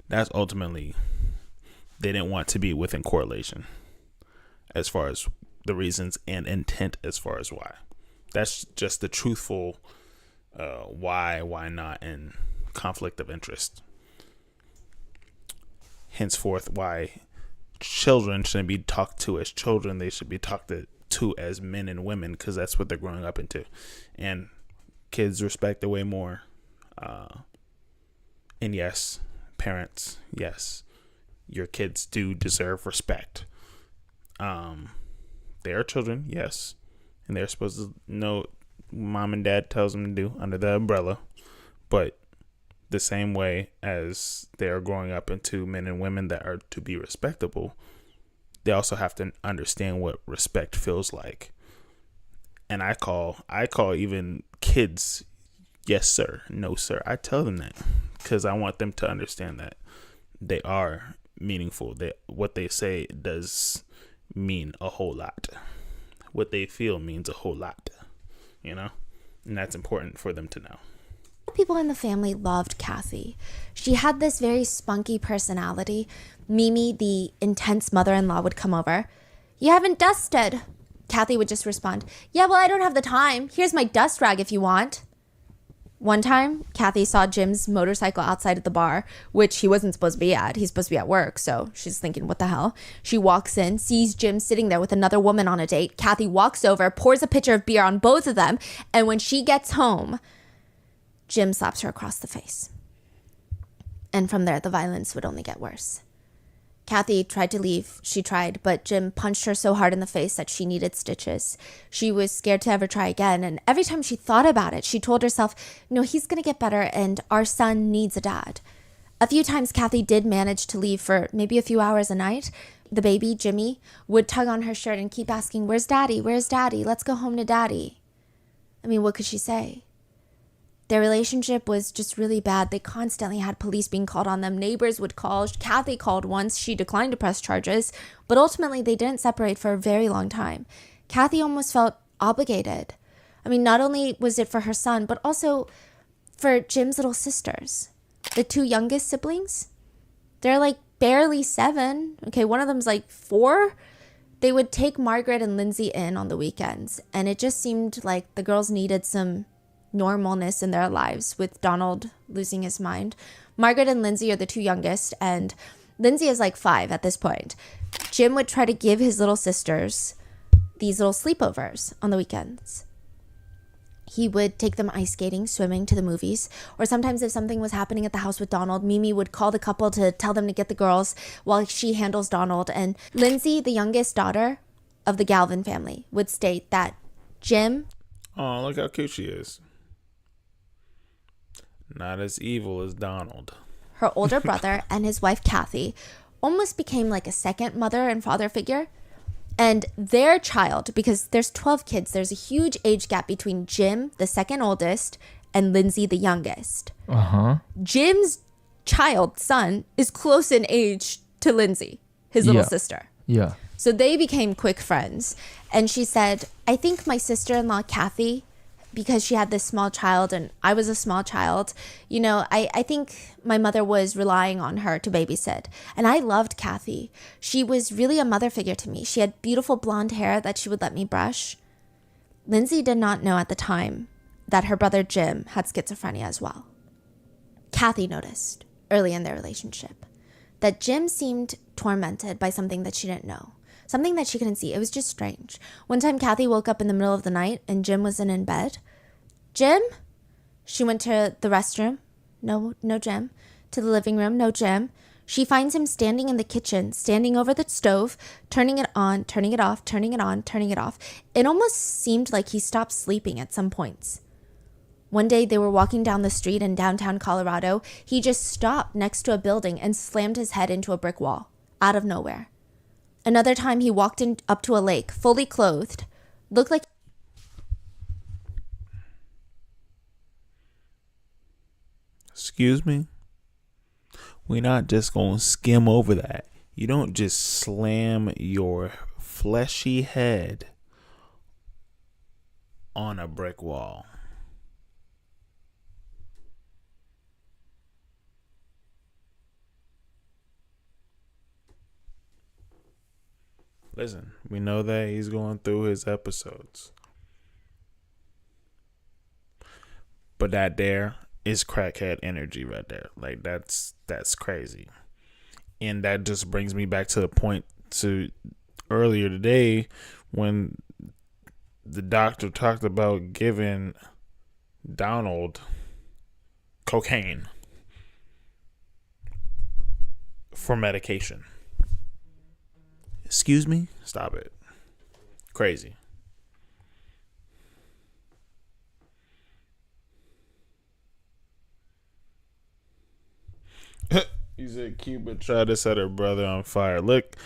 [SPEAKER 1] That's ultimately, they didn't want to be within correlation as far as the reasons and intent as far as why. That's just the truthful why not, and conflict of interest. Henceforth, why children shouldn't be talked to as children. They should be talked to as men and women, because that's what they're growing up into. And kids respect it way more. And yes, parents, yes, your kids do deserve respect. They are children, yes, and they're supposed to know mom and dad tells them to do under the umbrella. But the same way as they are growing up into men and women that are to be respectable, they also have to understand what respect feels like. And I call even kids, yes sir, no sir. I tell them that because I want them to understand that they are meaningful. That what they say does mean a whole lot. What they feel means a whole lot, and that's important for them to know.
[SPEAKER 2] People in the family loved Kathy. She had this very spunky personality. Mimi, the intense mother-in-law, would come over. You haven't dusted. Kathy would just respond, yeah, well, I don't have the time. Here's my dust rag if you want. One time, Kathy saw Jim's motorcycle outside of the bar, which he wasn't supposed to be at. He's supposed to be at work, so she's thinking, what the hell? She walks in, sees Jim sitting there with another woman on a date. Kathy walks over, pours a pitcher of beer on both of them, and when she gets home, Jim slaps her across the face. And from there, the violence would only get worse. Kathy tried to leave. She tried, but Jim punched her so hard in the face that she needed stitches. She was scared to ever try again, and every time she thought about it, she told herself, no, he's going to get better, and our son needs a dad. A few times, Kathy did manage to leave for maybe a few hours a night. The baby, Jimmy, would tug on her shirt and keep asking, where's daddy? Where's daddy? Let's go home to daddy. I mean, what could she say? Their relationship was just really bad. They constantly had police being called on them. Neighbors would call. Kathy called once. She declined to press charges. But ultimately, they didn't separate for a very long time. Kathy almost felt obligated. I mean, not only was it for her son, but also for Jim's little sisters. The two youngest siblings, they're like barely 7. Okay, one of them's like 4. They would take Margaret and Lindsay in on the weekends. And it just seemed like the girls needed some normalness in their lives with Donald losing his mind. Margaret and Lindsay are the 2 youngest, and Lindsay is like 5 at this point. Jim would try to give his little sisters these little sleepovers on the weekends. He would take them ice skating, swimming, to the movies, or sometimes if something was happening at the house with Donald, Mimi would call the couple to tell them to get the girls while she handles Donald. And Lindsay, the youngest daughter of the Galvin family, would state that Jim...
[SPEAKER 1] Oh, look how cute she is. Not as evil as Donald.
[SPEAKER 2] Her older brother and his wife Kathy almost became like a second mother and father figure. And their child, because there's 12 kids, there's a huge age gap between Jim, the second oldest, and Lindsay, the youngest. Jim's son, is close in age to Lindsay, his little sister.
[SPEAKER 3] Yeah.
[SPEAKER 2] So they became quick friends. And she said, I think my sister-in-law, Kathy, because she had this small child and I was a small child, you know, I think my mother was relying on her to babysit. And I loved Kathy. She was really a mother figure to me. She had beautiful blonde hair that she would let me brush. Lindsay did not know at the time that her brother Jim had schizophrenia as well. Kathy noticed early in their relationship that Jim seemed tormented by something that she didn't know. Something that she couldn't see. It was just strange. One time, Kathy woke up in the middle of the night and Jim wasn't in bed. Jim? She went to the restroom. No Jim. To the living room. No Jim. She finds him standing in the kitchen, standing over the stove, turning it on, turning it off, turning it on, turning it off. It almost seemed like he stopped sleeping at some points. One day, they were walking down the street in downtown Colorado. He just stopped next to a building and slammed his head into a brick wall, out of nowhere. Another time he walked up to a lake, fully clothed. Looked like...
[SPEAKER 1] Excuse me? We're not just going to skim over that. You don't just slam your fleshy head on a brick wall. Listen, we know that he's going through his episodes. But that there is crackhead energy right there. Like that's crazy. And that just brings me back to the point to earlier today when the doctor talked about giving Donald cocaine for medication. Excuse me? Stop it. Crazy. You said Cuba tried to set her brother on fire. Look,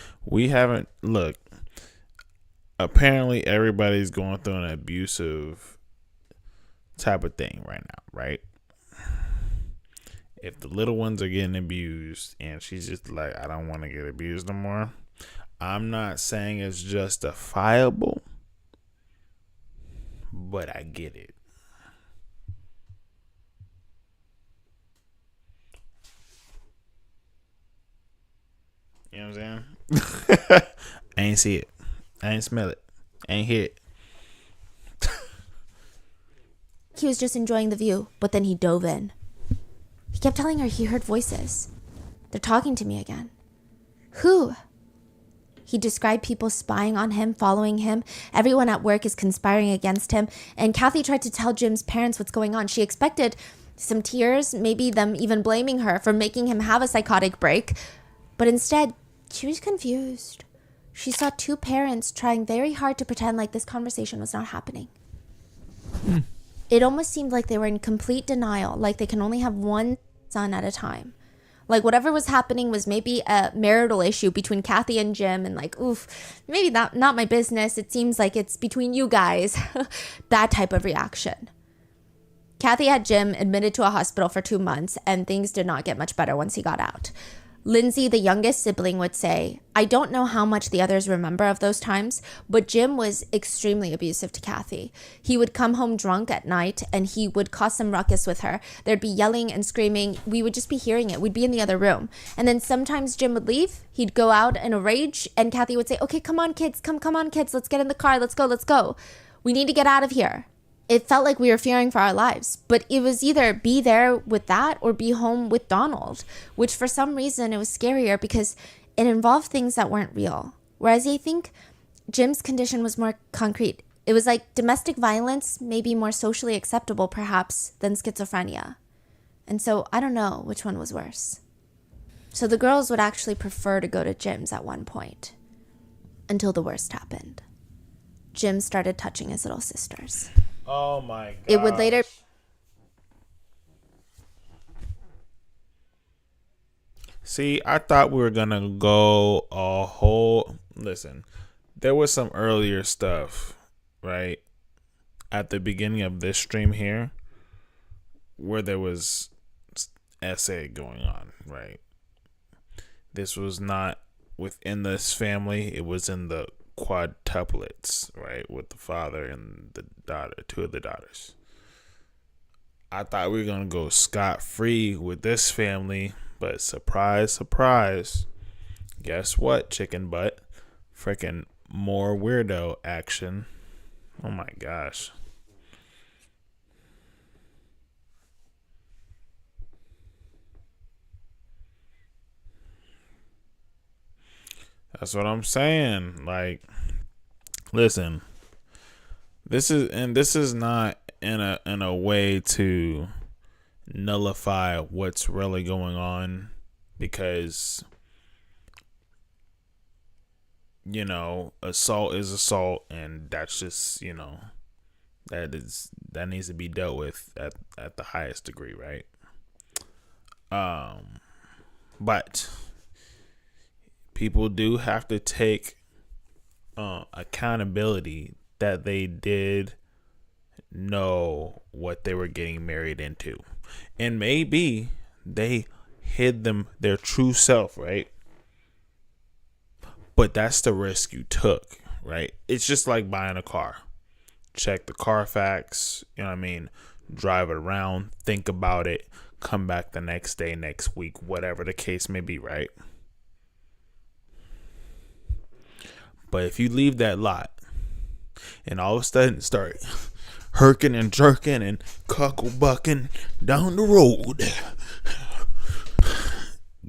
[SPEAKER 1] apparently everybody's going through an abusive type of thing right now, right? If the little ones are getting abused and she's just like, I don't want to get abused no more, I'm not saying it's justifiable, but I get it. You know what I'm saying? I ain't see it. I ain't smell it. I ain't hear it.
[SPEAKER 2] He was just enjoying the view, but then he dove in. He kept telling her he heard voices. They're talking to me again. Who? He described people spying on him, following him. Everyone at work is conspiring against him. And Kathy tried to tell Jim's parents what's going on. She expected some tears, maybe them even blaming her for making him have a psychotic break. But instead, she was confused. She saw two parents trying very hard to pretend like this conversation was not happening. It almost seemed like they were in complete denial, like they can only have one son at a time. Like whatever was happening was maybe a marital issue between Kathy and Jim, and like, oof, maybe not my business. It seems like it's between you guys. That type of reaction. Kathy had Jim admitted to a hospital for 2 months, and things did not get much better once he got out. Lindsay, the youngest sibling, would say, I don't know how much the others remember of those times, but Jim was extremely abusive to Kathy. He would come home drunk at night and he would cause some ruckus with her. There'd be yelling and screaming. We would just be hearing it. We'd be in the other room. And then sometimes Jim would leave. He'd go out in a rage and Kathy would say, okay, come on, kids. Come on, kids. Let's get in the car. Let's go. We need to get out of here. It felt like we were fearing for our lives, but it was either be there with that or be home with Donald, which for some reason it was scarier because it involved things that weren't real. Whereas I think Jim's condition was more concrete. It was like domestic violence, maybe more socially acceptable perhaps than schizophrenia. And so I don't know which one was worse. So the girls would actually prefer to go to Jim's at one point until the worst happened. Jim started touching his little sisters.
[SPEAKER 1] Oh my god.
[SPEAKER 2] It would later...
[SPEAKER 1] See, I thought we were gonna go a whole... Listen, there was some earlier stuff, right? At the beginning of this stream here, where there was essay going on, right? This was not within this family. It was in the quadtuplets, right, with the father and the daughter, two of the daughters. I thought we were gonna go scot-free with this family, but surprise, guess what, chicken butt? Freaking more weirdo action. Oh my gosh. That's what I'm saying. Like, listen, this is not in a way to nullify what's really going on, because assault is assault, and that's just that needs to be dealt with at the highest degree, right? But people do have to take accountability that they did know what they were getting married into, and maybe they hid their true self, right? But that's the risk you took, right? It's just like buying a car. Check the Carfax, you know what I mean? Drive it around, think about it, come back the next day, next week, whatever the case may be, right? But if you leave that lot and all of a sudden start herking and jerking and cuckle bucking down the road,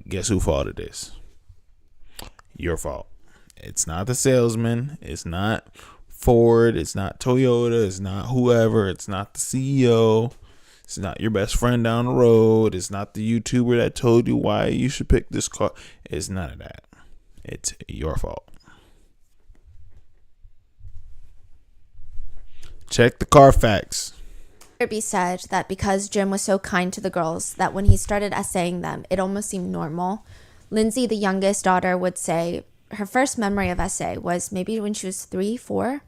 [SPEAKER 1] guess who fault it is? Your fault. It's not the salesman. It's not Ford. It's not Toyota. It's not whoever. It's not the CEO. It's not your best friend down the road. It's not the YouTuber that told you why you should pick this car. It's none of that. It's your fault. Check the Carfax.
[SPEAKER 2] It be said that because Jim was so kind to the girls that when he started essaying them, it almost seemed normal. Lindsay, the youngest daughter, would say her first memory of essay was maybe when she was 3, 4.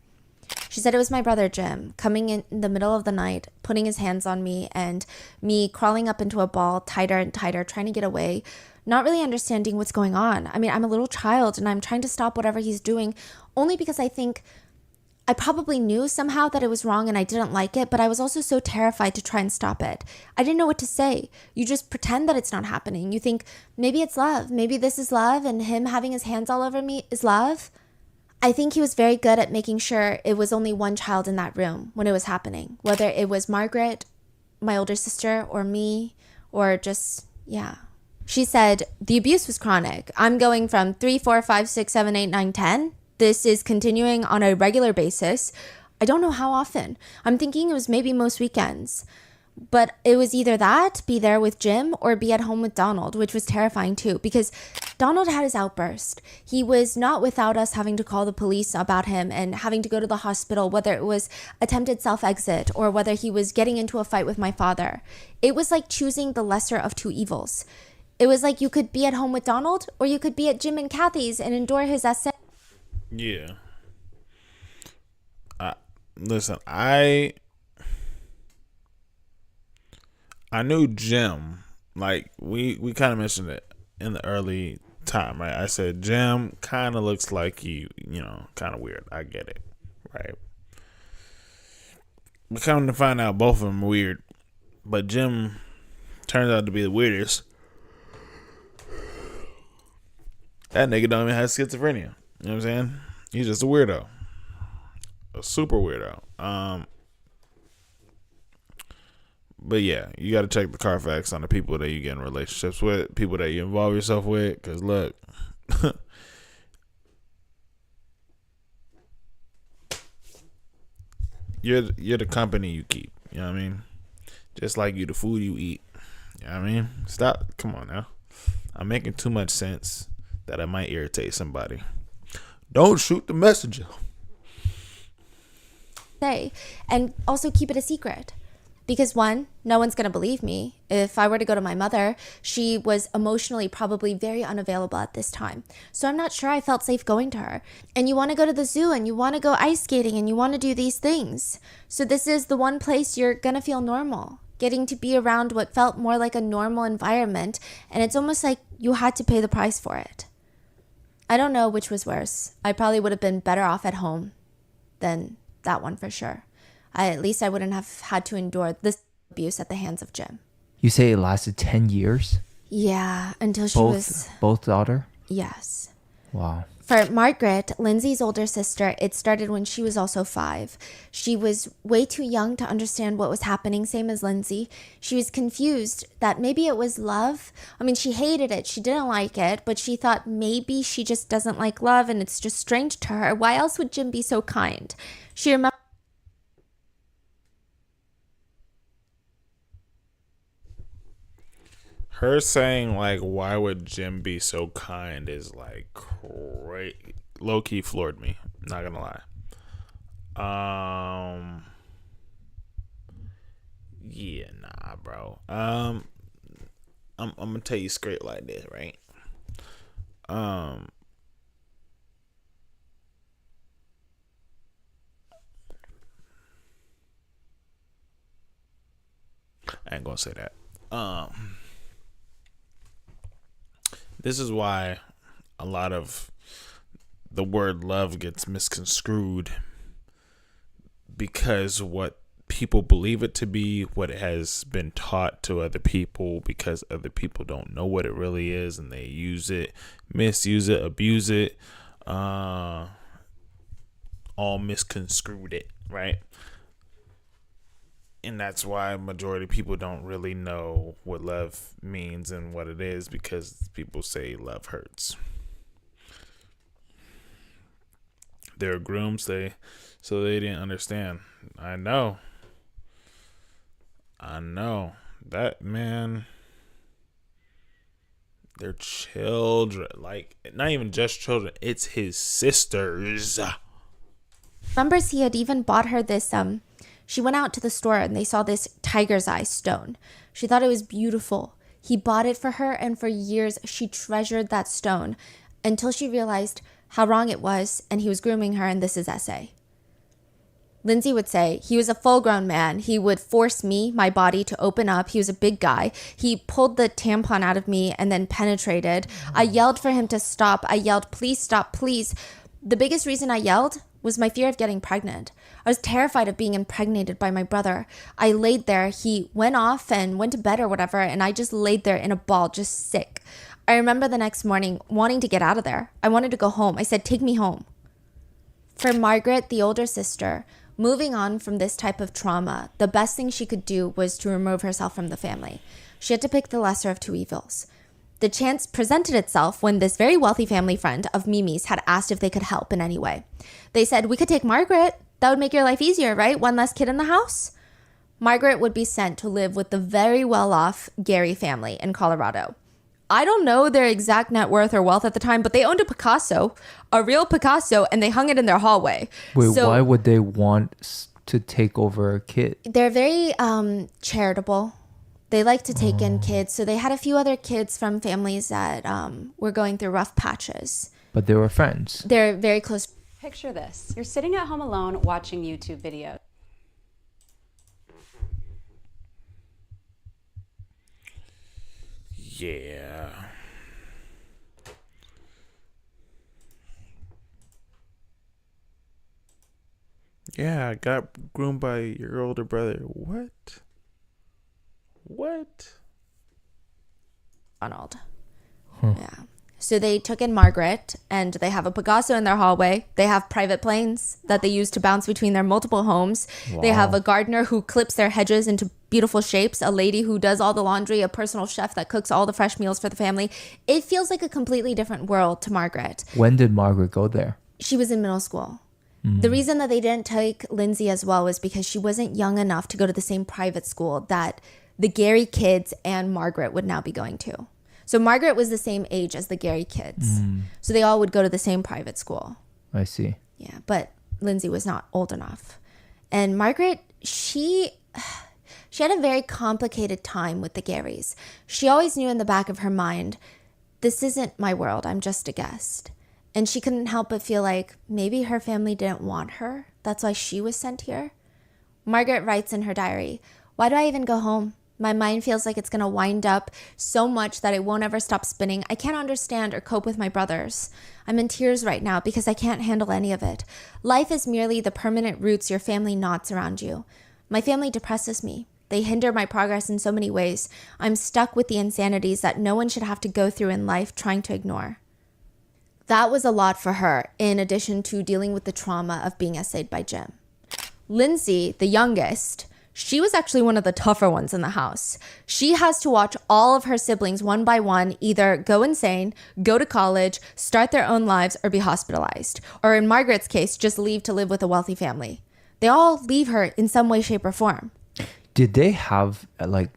[SPEAKER 2] She said it was my brother Jim coming in the middle of the night, putting his hands on me and me crawling up into a ball tighter and tighter, trying to get away, not really understanding what's going on. I mean, I'm a little child and I'm trying to stop whatever he's doing only because I think I probably knew somehow that it was wrong and I didn't like it, but I was also so terrified to try and stop it. I didn't know what to say. You just pretend that it's not happening. You think maybe it's love. Maybe this is love and him having his hands all over me is love. I think he was very good at making sure it was only one child in that room when it was happening, whether it was Margaret, my older sister, or me, or just, yeah. She said, the abuse was chronic. I'm going from 3, 4, 5, 6, 7, 8, 9, 10. This is continuing on a regular basis. I don't know how often. I'm thinking it was maybe most weekends. But it was either that, be there with Jim, or be at home with Donald, which was terrifying too, because Donald had his outburst. He was not without us having to call the police about him and having to go to the hospital, whether it was attempted self-exit or whether he was getting into a fight with my father. It was like choosing the lesser of two evils. It was like you could be at home with Donald, or you could be at Jim and Kathy's and endure his essay.
[SPEAKER 1] Yeah. Listen, I knew Jim. Like we kind of mentioned it in the early time, right? I said Jim kind of looks like kind of weird. I get it, right? But come to find out, both of them are weird. But Jim turns out to be the weirdest. That nigga don't even have schizophrenia. You know what I'm saying? He's just a weirdo. A super weirdo. But yeah, you got to check the Carfax on the people that you get in relationships with, people that you involve yourself with. Because look, you're the company you keep. You know what I mean? Just like you, the food you eat. You know what I mean? Stop. Come on now. I'm making too much sense that I might irritate somebody. Don't shoot the messenger.
[SPEAKER 2] And also keep it a secret. Because one, no one's going to believe me. If I were to go to my mother, she was emotionally probably very unavailable at this time. So I'm not sure I felt safe going to her. And you want to go to the zoo and you want to go ice skating and you want to do these things. So this is the one place you're going to feel normal. Getting to be around what felt more like a normal environment. And it's almost like you had to pay the price for it. I don't know which was worse. I probably would have been better off at home than that one for sure. At least I wouldn't have had to endure this abuse at the hands of Jim.
[SPEAKER 3] You say it lasted 10 years?
[SPEAKER 2] Yeah, until she was...
[SPEAKER 3] Both daughter?
[SPEAKER 2] Yes.
[SPEAKER 3] Wow.
[SPEAKER 2] For Margaret, Lindsay's older sister, it started when she was also 5. She was way too young to understand what was happening, same as Lindsay. She was confused that maybe it was love. I mean, she hated it. She didn't like it, but she thought maybe she just doesn't like love and it's just strange to her. Why else would Jim be so kind? She remembered
[SPEAKER 1] her saying, like, why would Jim be so kind is, like, low-key floored me. Not gonna lie. Yeah, nah, bro. I'm gonna tell you straight like this, right? I ain't gonna say that. This is why a lot of the word love gets misconstrued, because what people believe it to be, what it has been taught to other people, because other people don't know what it really is and they use it, misuse it, abuse it, all misconstrued it, right? And that's why majority of people don't really know what love means and what it is, because people say love hurts. They're grooms, so they didn't understand. I know. That man, they're children. Like, not even just children, it's his sisters.
[SPEAKER 2] remembers he had even bought her this she went out to the store and they saw this tiger's eye stone. She thought it was beautiful. He bought it for her, and for years she treasured that stone until she realized how wrong it was, and he was grooming her, and this is essay. Lindsay would say he was a full-grown man. He would force me, my body, to open up. He was a big guy. He pulled the tampon out of me and then penetrated. I yelled for him to stop. I yelled, please stop, please. The biggest reason I yelled was my fear of getting pregnant. I was terrified of being impregnated by my brother. I laid there. He went off and went to bed or whatever, and I just laid there in a ball, just sick. I remember the next morning wanting to get out of there. I wanted to go home. I said, take me home. For Margaret, the older sister, moving on from this type of trauma, the best thing she could do was to remove herself from the family. She had to pick the lesser of two evils. The chance presented itself when this very wealthy family friend of Mimi's had asked if they could help in any way. They said, "We could take Margaret. That would make your life easier, right? One less kid in the house." Margaret would be sent to live with the very well-off Gary family in Colorado. I don't know their exact net worth or wealth at the time, but they owned a Picasso, a real Picasso, and they hung it in their hallway.
[SPEAKER 3] Wait,
[SPEAKER 2] So
[SPEAKER 3] why would they want to take over a kid?
[SPEAKER 2] they're very charitable. They like to take in kids. So they had a few other kids from families that were going through rough patches.
[SPEAKER 3] But they were friends.
[SPEAKER 2] They're very close.
[SPEAKER 5] Picture this. You're sitting at home alone watching YouTube videos.
[SPEAKER 1] Yeah. Yeah, I got groomed by your older brother. What? What?
[SPEAKER 2] Donald. Yeah. So they took in Margaret, and they have a Picasso in their hallway. They have private planes that they use to bounce between their multiple homes.
[SPEAKER 3] Wow.
[SPEAKER 2] They have a gardener who clips their hedges into beautiful shapes, a lady who does all the laundry, a personal chef that cooks all the fresh meals for the family. It feels like a completely different world to Margaret.
[SPEAKER 3] When did Margaret go there?
[SPEAKER 2] She was in middle school. The reason that they didn't take Lindsay as well was because she wasn't young enough to go to the same private school that the Gary kids and Margaret would now be going to. So Margaret was the same age as the Gary kids. So they all would go to the same private school.
[SPEAKER 3] I see.
[SPEAKER 2] Yeah, but Lindsay was not old enough. And Margaret, she had a very complicated time with the Garys. She always knew in the back of her mind, this isn't my world, I'm just a guest. And she couldn't help but feel like maybe her family didn't want her. That's why she was sent here. Margaret writes in her diary, "Why do I even go home? My mind feels like it's going to wind up so much that it won't ever stop spinning. I can't understand or cope with my brothers. I'm in tears right now because I can't handle any of it. Life is merely the permanent roots your family knots around you. My family depresses me. They hinder my progress in so many ways. I'm stuck with the insanities that no one should have to go through in life trying to ignore." That was a lot for her, in addition to dealing with the trauma of being essayed by Jim. Lindsay, the youngest, she was actually one of the tougher ones in the house. She has to watch all of her siblings one by one either go insane, go to college, start their own lives, or be hospitalized. Or in Margaret's case, just leave to live with a wealthy family. They all leave her in some way, shape, or form.
[SPEAKER 3] Did they have like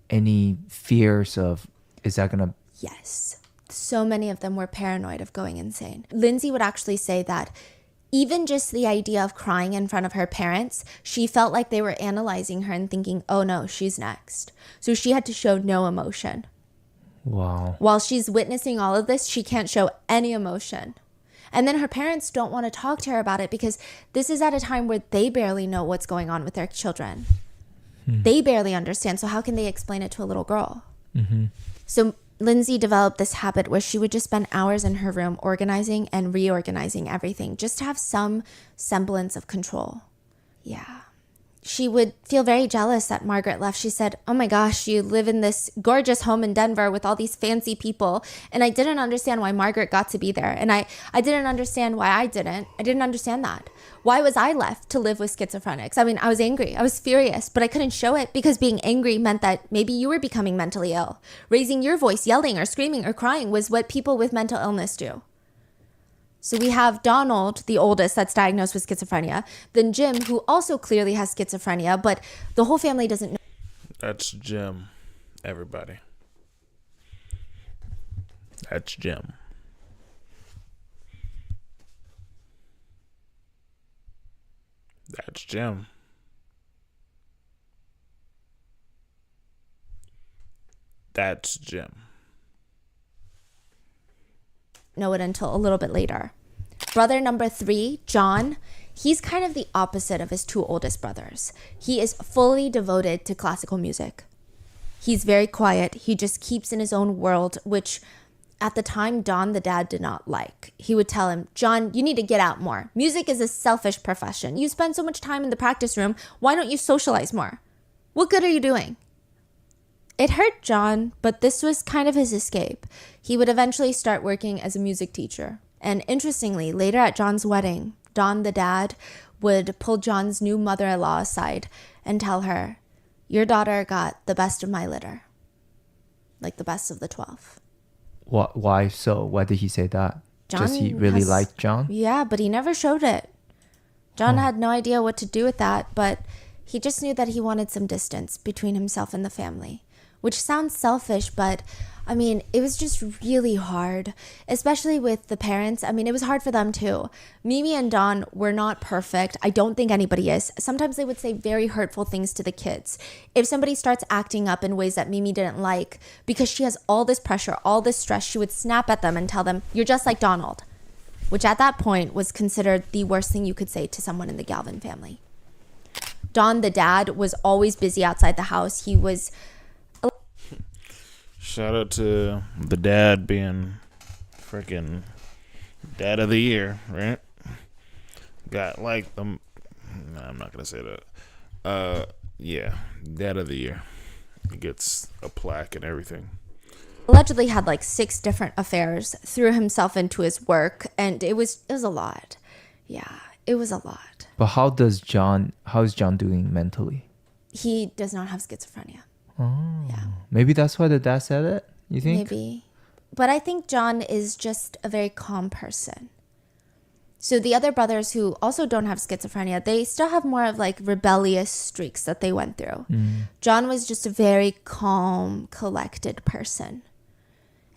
[SPEAKER 3] any fears of, is that going to...
[SPEAKER 2] Yes. So many of them were paranoid of going insane. Lindsay would actually say that even just the idea of crying in front of her parents, she felt like they were analyzing her and thinking, oh no, she's next. So she had to show no emotion.
[SPEAKER 3] Wow.
[SPEAKER 2] While she's witnessing all of this, she can't show any emotion. And then her parents don't want to talk to her about it because this is at a time where they barely know what's going on with their children. They barely understand. So how can they explain it to a little girl? So Lindsay developed this habit where she would just spend hours in her room organizing and reorganizing everything just to have some semblance of control. Yeah. She would feel very jealous that Margaret left. She said, "Oh my gosh, you live in this gorgeous home in Denver with all these fancy people." And I didn't understand why Margaret got to be there. And I didn't understand why I didn't. I didn't understand that. Why was I left to live with schizophrenics? I mean, I was angry. I was furious, but I couldn't show it because being angry meant that maybe you were becoming mentally ill. Raising your voice, yelling or screaming or crying was what people with mental illness do. So we have Donald, the oldest, that's diagnosed with schizophrenia. Then Jim, who also clearly has schizophrenia, but the whole family doesn't know.
[SPEAKER 1] That's Jim, everybody. That's Jim. That's Jim. That's Jim.
[SPEAKER 2] Know it until a little bit later. Brother number 3, John, he's kind of the opposite of his 2 oldest brothers. He is fully devoted to classical music. He's very quiet. He just keeps in his own world, which at the time Don, the dad, did not like. He would tell him, "John, you need to get out more. Music is a selfish profession. You spend so much time in the practice room. Why don't you socialize more? What good are you doing?" It hurt John, but this was kind of his escape. He would eventually start working as a music teacher. And interestingly, later at John's wedding, Don, the dad, would pull John's new mother-in-law aside and tell her, "Your daughter got the best of my litter." Like the best of the 12.
[SPEAKER 3] Why so? Why did he say that?
[SPEAKER 2] John
[SPEAKER 3] Just he really liked John?
[SPEAKER 2] Yeah, but he never showed it. John had no idea what to do with that, but he just knew that he wanted some distance between himself and the family, which sounds selfish, but I mean, it was just really hard, especially with the parents. I mean, it was hard for them too. Mimi and Don were not perfect. I don't think anybody is. Sometimes they would say very hurtful things to the kids. If somebody starts acting up in ways that Mimi didn't like, because she has all this pressure, all this stress, she would snap at them and tell them, "You're just like Donald," which at that point was considered the worst thing you could say to someone in the Galvin family. Don, the dad, was always busy outside the house. He was...
[SPEAKER 1] Shout out to the dad being freaking dad of the year, right? Got like them. No, I'm not gonna say that. Yeah, dad of the year. He gets a plaque and everything.
[SPEAKER 2] allegedly had like 6 different affairs, threw himself into his work, and it was a lot. Yeah, it was a lot.
[SPEAKER 3] But how's John doing mentally?
[SPEAKER 2] He does not have schizophrenia.
[SPEAKER 3] Oh.
[SPEAKER 2] Yeah.
[SPEAKER 3] Maybe that's why the dad said it, you think?
[SPEAKER 2] Maybe. But I think John is just a very calm person. So the other brothers who also don't have schizophrenia, they still have more of like rebellious streaks that they went through. John was just a very calm, collected person.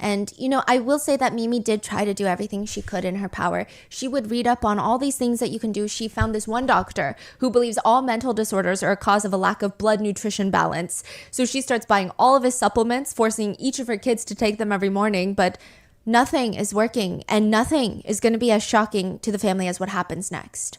[SPEAKER 2] And, you know, I will say that Mimi did try to do everything she could in her power. She would read up on all these things that you can do. She found this one doctor who believes all mental disorders are a cause of a lack of blood nutrition balance. So she starts buying all of his supplements, forcing each of her kids to take them every morning. But nothing is working, and nothing is going to be as shocking to the family as what happens next.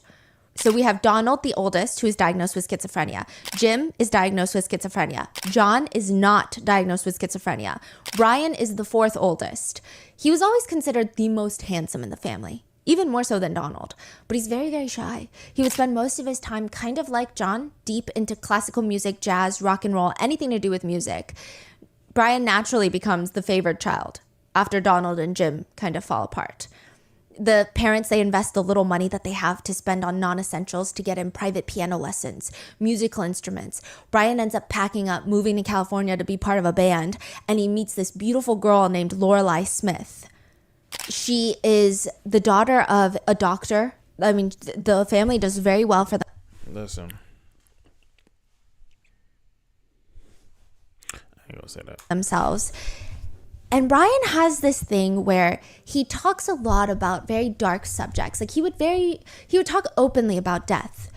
[SPEAKER 2] So we have Donald, the oldest, who is diagnosed with schizophrenia. Jim is diagnosed with schizophrenia. John is not diagnosed with schizophrenia. Brian is the 4th oldest. He was always considered the most handsome in the family, even more so than Donald. But he's very, very shy. He would spend most of his time, kind of like John, deep into classical music, jazz, rock and roll, anything to do with music. Brian naturally becomes the favored child after Donald and Jim kind of fall apart. The parents, they invest the little money that they have to spend on non-essentials to get him private piano lessons, musical instruments. Brian ends up packing up, moving to California to be part of a band, and he meets this beautiful girl named Lorelei Smith. She is the daughter of a doctor. I mean, the family does very well for them.
[SPEAKER 1] Listen. I ain't gonna say that.
[SPEAKER 2] Themselves. And Brian has this thing where he talks a lot about very dark subjects. Like he would talk openly about death.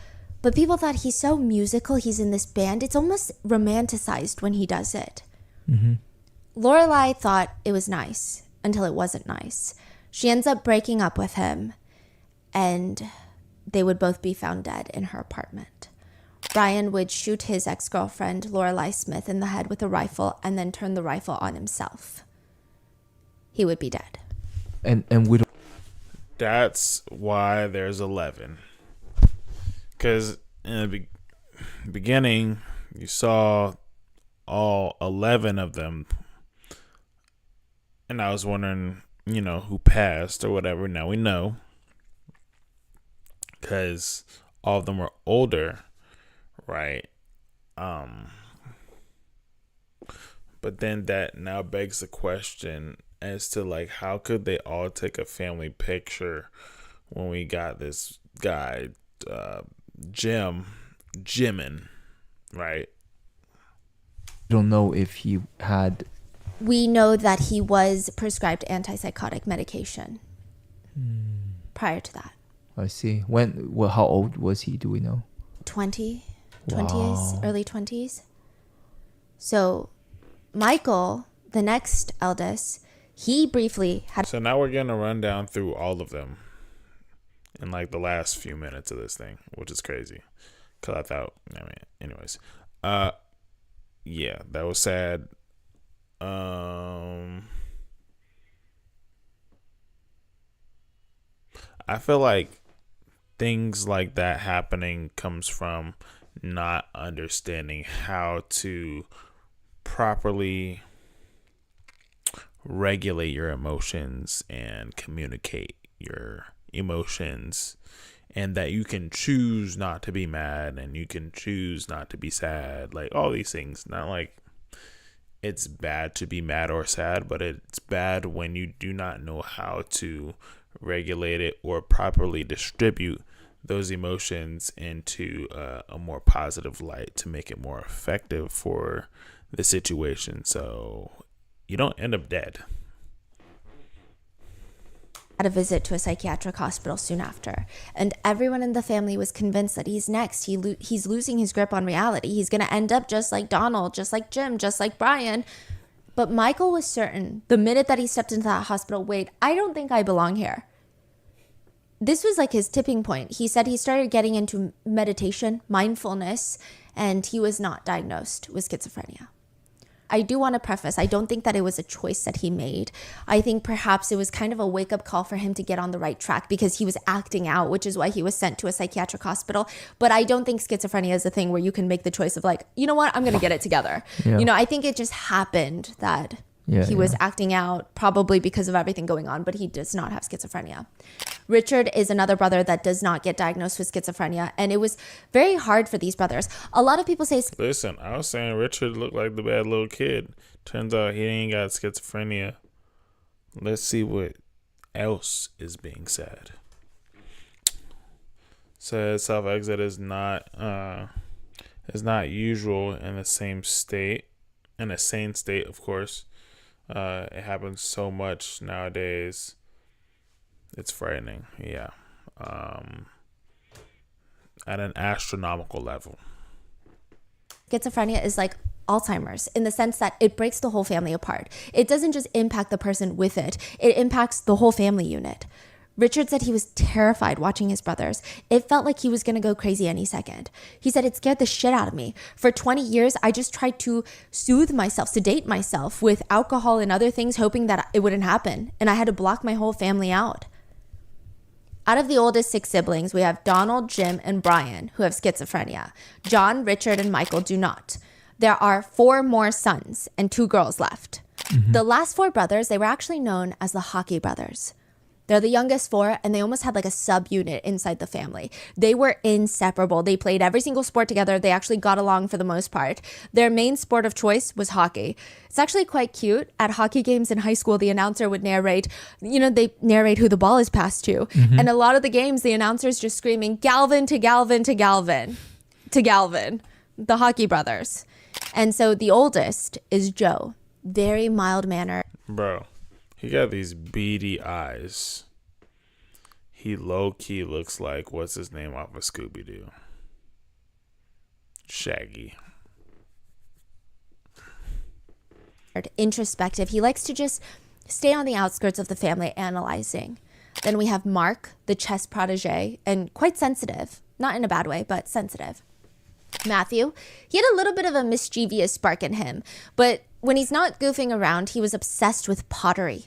[SPEAKER 2] But people thought he's so musical, he's in this band, it's almost romanticized when he does it.
[SPEAKER 3] Mm-hmm.
[SPEAKER 2] Lorelei thought it was nice until it wasn't nice. She ends up breaking up with him, and they would both be found dead in her apartment. Brian would shoot his ex-girlfriend, Lorelei Smith, in the head with a rifle and then turn the rifle on himself. He would be dead.
[SPEAKER 3] And we don't...
[SPEAKER 1] That's why there's 11. Because in the beginning, you saw all 11 of them. And I was wondering, you know, who passed or whatever. Now we know. Because all of them were older, right? But then that now begs the question as to like how could they all take a family picture when we got this guy Jimin, right?
[SPEAKER 3] don't know if he had...
[SPEAKER 2] We know that he was prescribed antipsychotic medication prior to that.
[SPEAKER 3] I see. How old was he? Do we know?
[SPEAKER 2] 20s,
[SPEAKER 3] Wow.
[SPEAKER 2] early 20s. So Michael, the next eldest, he briefly had...
[SPEAKER 1] So now we're getting a rundown through all of them in like the last few minutes of this thing, which is crazy. Cause I thought, anyways, yeah, that was sad. I feel like things like that happening comes from not understanding how to properly regulate your emotions and communicate your emotions and that you can choose not to be mad and you can choose not to be sad. Like all these things. Not like it's bad to be mad or sad, but it's bad when you do not know how to regulate it or properly distribute those emotions into a more positive light to make it more effective for the situation, so you don't end up dead.
[SPEAKER 2] Had a visit to a psychiatric hospital soon after, and everyone in the family was convinced that he's next. He's losing his grip on reality. He's going to end up just like Donald, just like Jim, just like Brian. But Michael was certain the minute that he stepped into that hospital, wait, I don't think I belong here. This was like his tipping point. He said he started getting into meditation, mindfulness, and he was not diagnosed with schizophrenia. I do want to preface, I don't think that it was a choice that he made. I think perhaps it was kind of a wake-up call for him to get on the right track because he was acting out, which is why he was sent to a psychiatric hospital. But I don't think schizophrenia is a thing where you can make the choice of like, you know what, I'm going to get it together.
[SPEAKER 3] Yeah.
[SPEAKER 2] You know, I think it just happened that he was acting out probably because of everything going on, but he does not have schizophrenia. Richard is another brother that does not get diagnosed with schizophrenia, and it was very hard for these brothers. A lot of people say...
[SPEAKER 1] Listen, I was saying Richard looked like the bad little kid. Turns out he ain't got schizophrenia. Let's see what else is being said. Says self-exit is not usual in the same state, in a sane state, of course. It happens so much nowadays. It's frightening, yeah. At an astronomical level.
[SPEAKER 2] Schizophrenia is like Alzheimer's in the sense that it breaks the whole family apart. It doesn't just impact the person with it. It impacts the whole family unit. Richard said he was terrified watching his brothers. It felt like he was going to go crazy any second. He said it scared the shit out of me. For 20 years, I just tried to soothe myself, sedate myself with alcohol and other things, hoping that it wouldn't happen. And I had to block my whole family out. Out of the oldest 6 siblings, we have Donald, Jim, and Brian, who have schizophrenia. John, Richard, and Michael do not. There are 4 more sons and 2 girls left. The last 4 brothers, they were actually known as the Hockey Brothers. They're the youngest 4, and they almost had like a subunit inside the family. They were inseparable. They played every single sport together. They actually got along for the most part. Their main sport of choice was hockey. It's actually quite cute. At hockey games in high school, the announcer would narrate, they narrate who the ball is passed to. And a lot of the games, the announcer's just screaming, Galvin to Galvin to Galvin to Galvin, the Hockey Brothers. And so the oldest is Joe. Very mild-mannered.
[SPEAKER 1] Bro. He got these beady eyes. He low-key looks like, what's his name off of Scooby-Doo? Shaggy.
[SPEAKER 2] Introspective. He likes to just stay on the outskirts of the family analyzing. Then we have Mark, the chess protege, and quite sensitive. Not in a bad way, but sensitive. Matthew, he had a little bit of a mischievous spark in him, but when he's not goofing around, he was obsessed with pottery.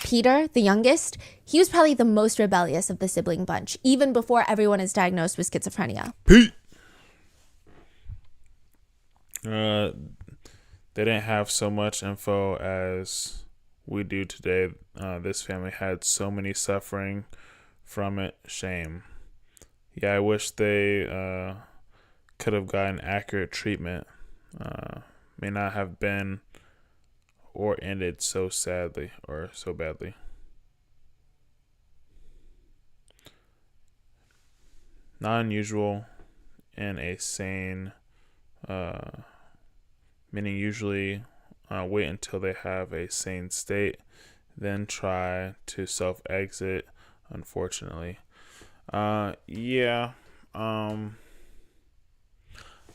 [SPEAKER 2] Peter, the youngest, he was probably the most rebellious of the sibling bunch, even before everyone is diagnosed with schizophrenia.
[SPEAKER 1] Pete! They didn't have so much info as we do today. This family had so many suffering from it. Shame. Yeah, I wish they could have gotten accurate treatment. May not have been or ended so sadly or so badly. Not unusual in a sane, meaning usually wait until they have a sane state, then try to self-exit, unfortunately.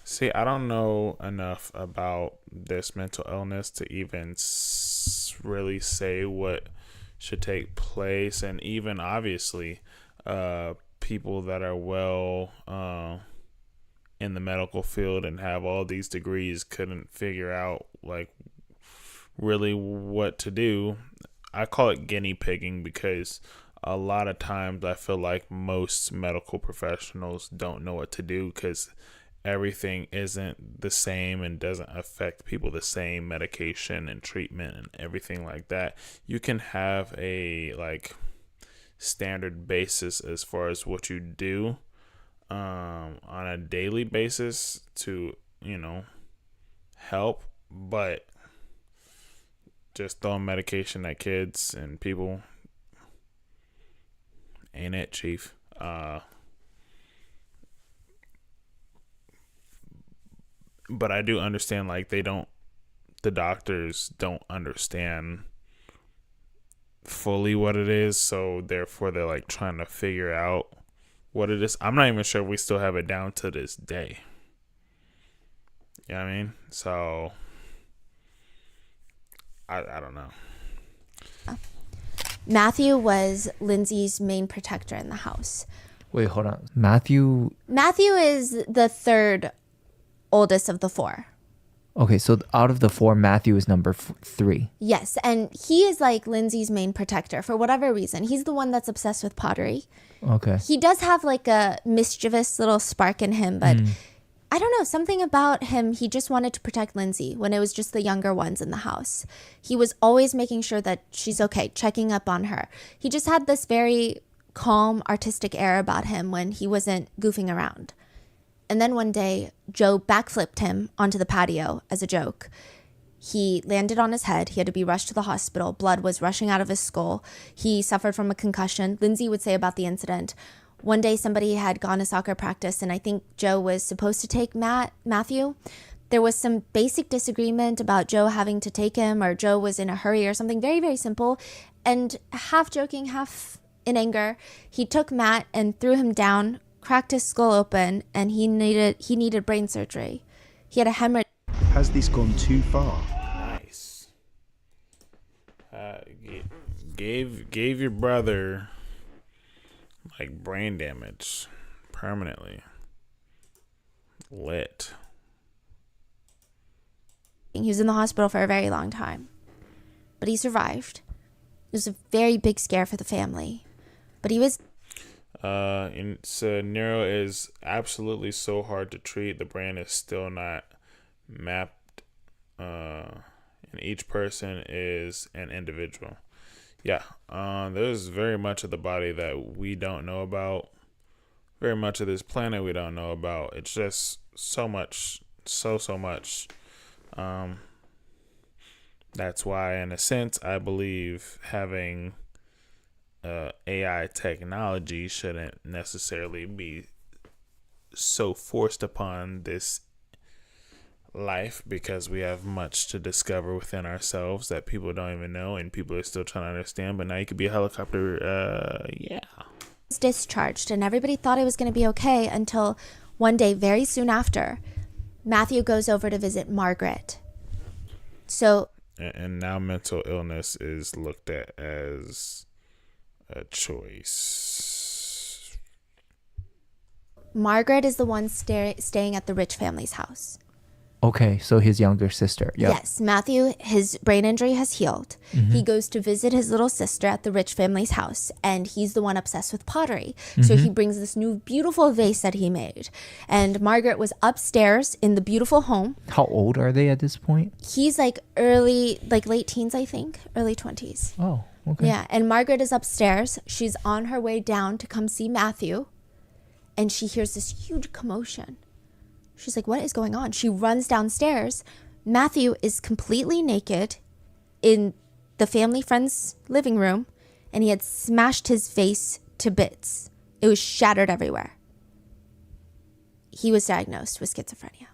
[SPEAKER 1] See, I don't know enough about this mental illness to even really say what should take place. And even obviously, people that are well in the medical field and have all these degrees couldn't figure out like really what to do. I call it guinea pigging because a lot of times I feel like most medical professionals don't know what to do because everything isn't the same and doesn't affect people the same, medication and treatment and everything like that. You can have a standard basis as far as what you do on a daily basis to, help, but just throwing medication at kids and people ain't it, Chief. But I do understand, like, the doctors don't understand fully what it is, so therefore they're like trying to figure out what it is. I'm not even sure we still have it down to this day. You know what I mean? So I don't know.
[SPEAKER 2] Matthew was Lindsay's main protector in the house.
[SPEAKER 3] Wait, hold on. Matthew.
[SPEAKER 2] Matthew is the third oldest of the four.
[SPEAKER 3] Okay, so out of the four, Matthew is number 3.
[SPEAKER 2] Yes, and he is like Lindsay's main protector for whatever reason. He's the one that's obsessed with pottery.
[SPEAKER 3] Okay.
[SPEAKER 2] He does have like a mischievous little spark in him, but I don't know, something about him, he just wanted to protect Lindsay when it was just the younger ones in the house. He was always making sure that she's okay, checking up on her. He just had this very calm, artistic air about him when he wasn't goofing around. And then one day, Joe backflipped him onto the patio as a joke. He landed on his head. He had to be rushed to the hospital. Blood was rushing out of his skull. He suffered from a concussion. Lindsay would say about the incident, one day somebody had gone to soccer practice, and I think Joe was supposed to take Matthew. There was some basic disagreement about Joe having to take him, or Joe was in a hurry or something very, very simple. And half joking, half in anger, he took Matt and threw him down, cracked his skull open, and he needed brain surgery. He had a hemorrhage.
[SPEAKER 6] Has this gone too far?
[SPEAKER 1] Nice. Gave your brother like brain damage permanently. Lit.
[SPEAKER 2] He was in the hospital for a very long time, but he survived. It was a very big scare for the family, but he was.
[SPEAKER 1] Neuro is absolutely so hard to treat. The brain is still not mapped, and each person is an individual. Yeah, there's very much of the body that we don't know about. Very much of this planet we don't know about. It's just so much, so much. That's why, in a sense, I believe having AI technology shouldn't necessarily be so forced upon this life, because we have much to discover within ourselves that people don't even know and people are still trying to understand. But now you could be a helicopter.
[SPEAKER 2] Discharged, and everybody thought it was going to be okay until one day, very soon after, Matthew goes over to visit Margaret. So,
[SPEAKER 1] and now mental illness is looked at as a choice.
[SPEAKER 2] Margaret is the one staying at the rich family's house.
[SPEAKER 3] Okay, so his younger sister. Yep.
[SPEAKER 2] Yes, Matthew, his brain injury has healed. He goes to visit his little sister at the rich family's house, and he's the one obsessed with pottery. So he brings this new beautiful vase that he made. And Margaret was upstairs in the beautiful home.
[SPEAKER 3] How old are they at this point?
[SPEAKER 2] He's like late teens, I think, early 20s.
[SPEAKER 3] Oh, okay.
[SPEAKER 2] Yeah, and Margaret is upstairs. She's on her way down to come see Matthew, and she hears this huge commotion. She's like, what is going on? She runs downstairs. Matthew is completely naked in the family friend's living room, and he had smashed his face to bits. It was shattered everywhere. He was diagnosed with schizophrenia.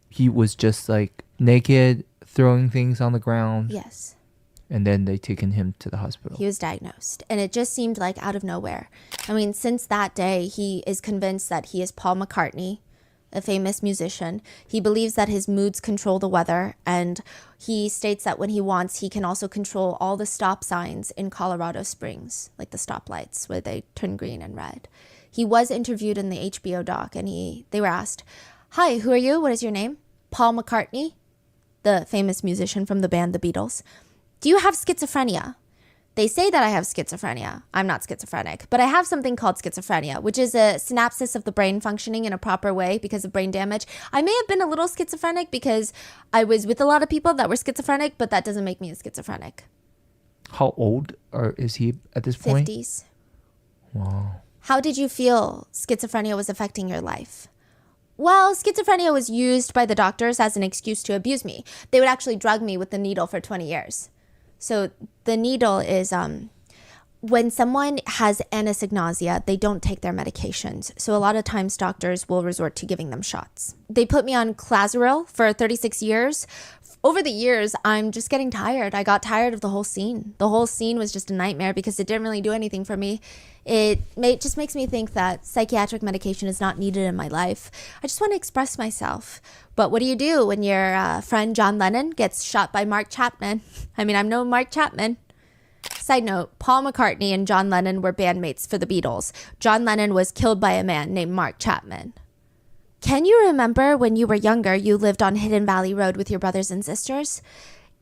[SPEAKER 3] He was just like naked, throwing things on the ground.
[SPEAKER 2] Yes.
[SPEAKER 3] And then they taken him to the hospital.
[SPEAKER 2] He was diagnosed, and it just seemed like out of nowhere. I mean, since that day, he is convinced that he is Paul McCartney, a famous musician. He believes that his moods control the weather, and he states that when he wants, he can also control all the stop signs in Colorado Springs, like the stoplights where they turn green and red. He was interviewed in the HBO doc, and they were asked, "Hi, who are you? What is your name?" "Paul McCartney," the famous musician from the band The Beatles. "Do you have schizophrenia?" They say that I have schizophrenia. I'm not schizophrenic, but I have something called schizophrenia, which is a synapsis of the brain functioning in a proper way because of brain damage. I may have been a little schizophrenic because I was with a lot of people that were schizophrenic, but that doesn't make me a schizophrenic.
[SPEAKER 3] How old is he at this point?
[SPEAKER 2] 50s.
[SPEAKER 3] Wow.
[SPEAKER 2] How did you feel schizophrenia was affecting your life? Well, schizophrenia was used by the doctors as an excuse to abuse me. They would actually drug me with the needle for 20 years. So the needle is when someone has anosognosia, they don't take their medications. So a lot of times doctors will resort to giving them shots. They put me on Clasaril for 36 years. Over the years, I'm just getting tired. I got tired of the whole scene. The whole scene was just a nightmare because it didn't really do anything for me. Just makes me think that psychiatric medication is not needed in my life. I just want to express myself. But what do you do when your friend John Lennon gets shot by Mark Chapman? I mean, I'm no Mark Chapman. Side note, Paul McCartney and John Lennon were bandmates for the Beatles. John Lennon was killed by a man named Mark Chapman. Can you remember when you were younger, you lived on Hidden Valley Road with your brothers and sisters?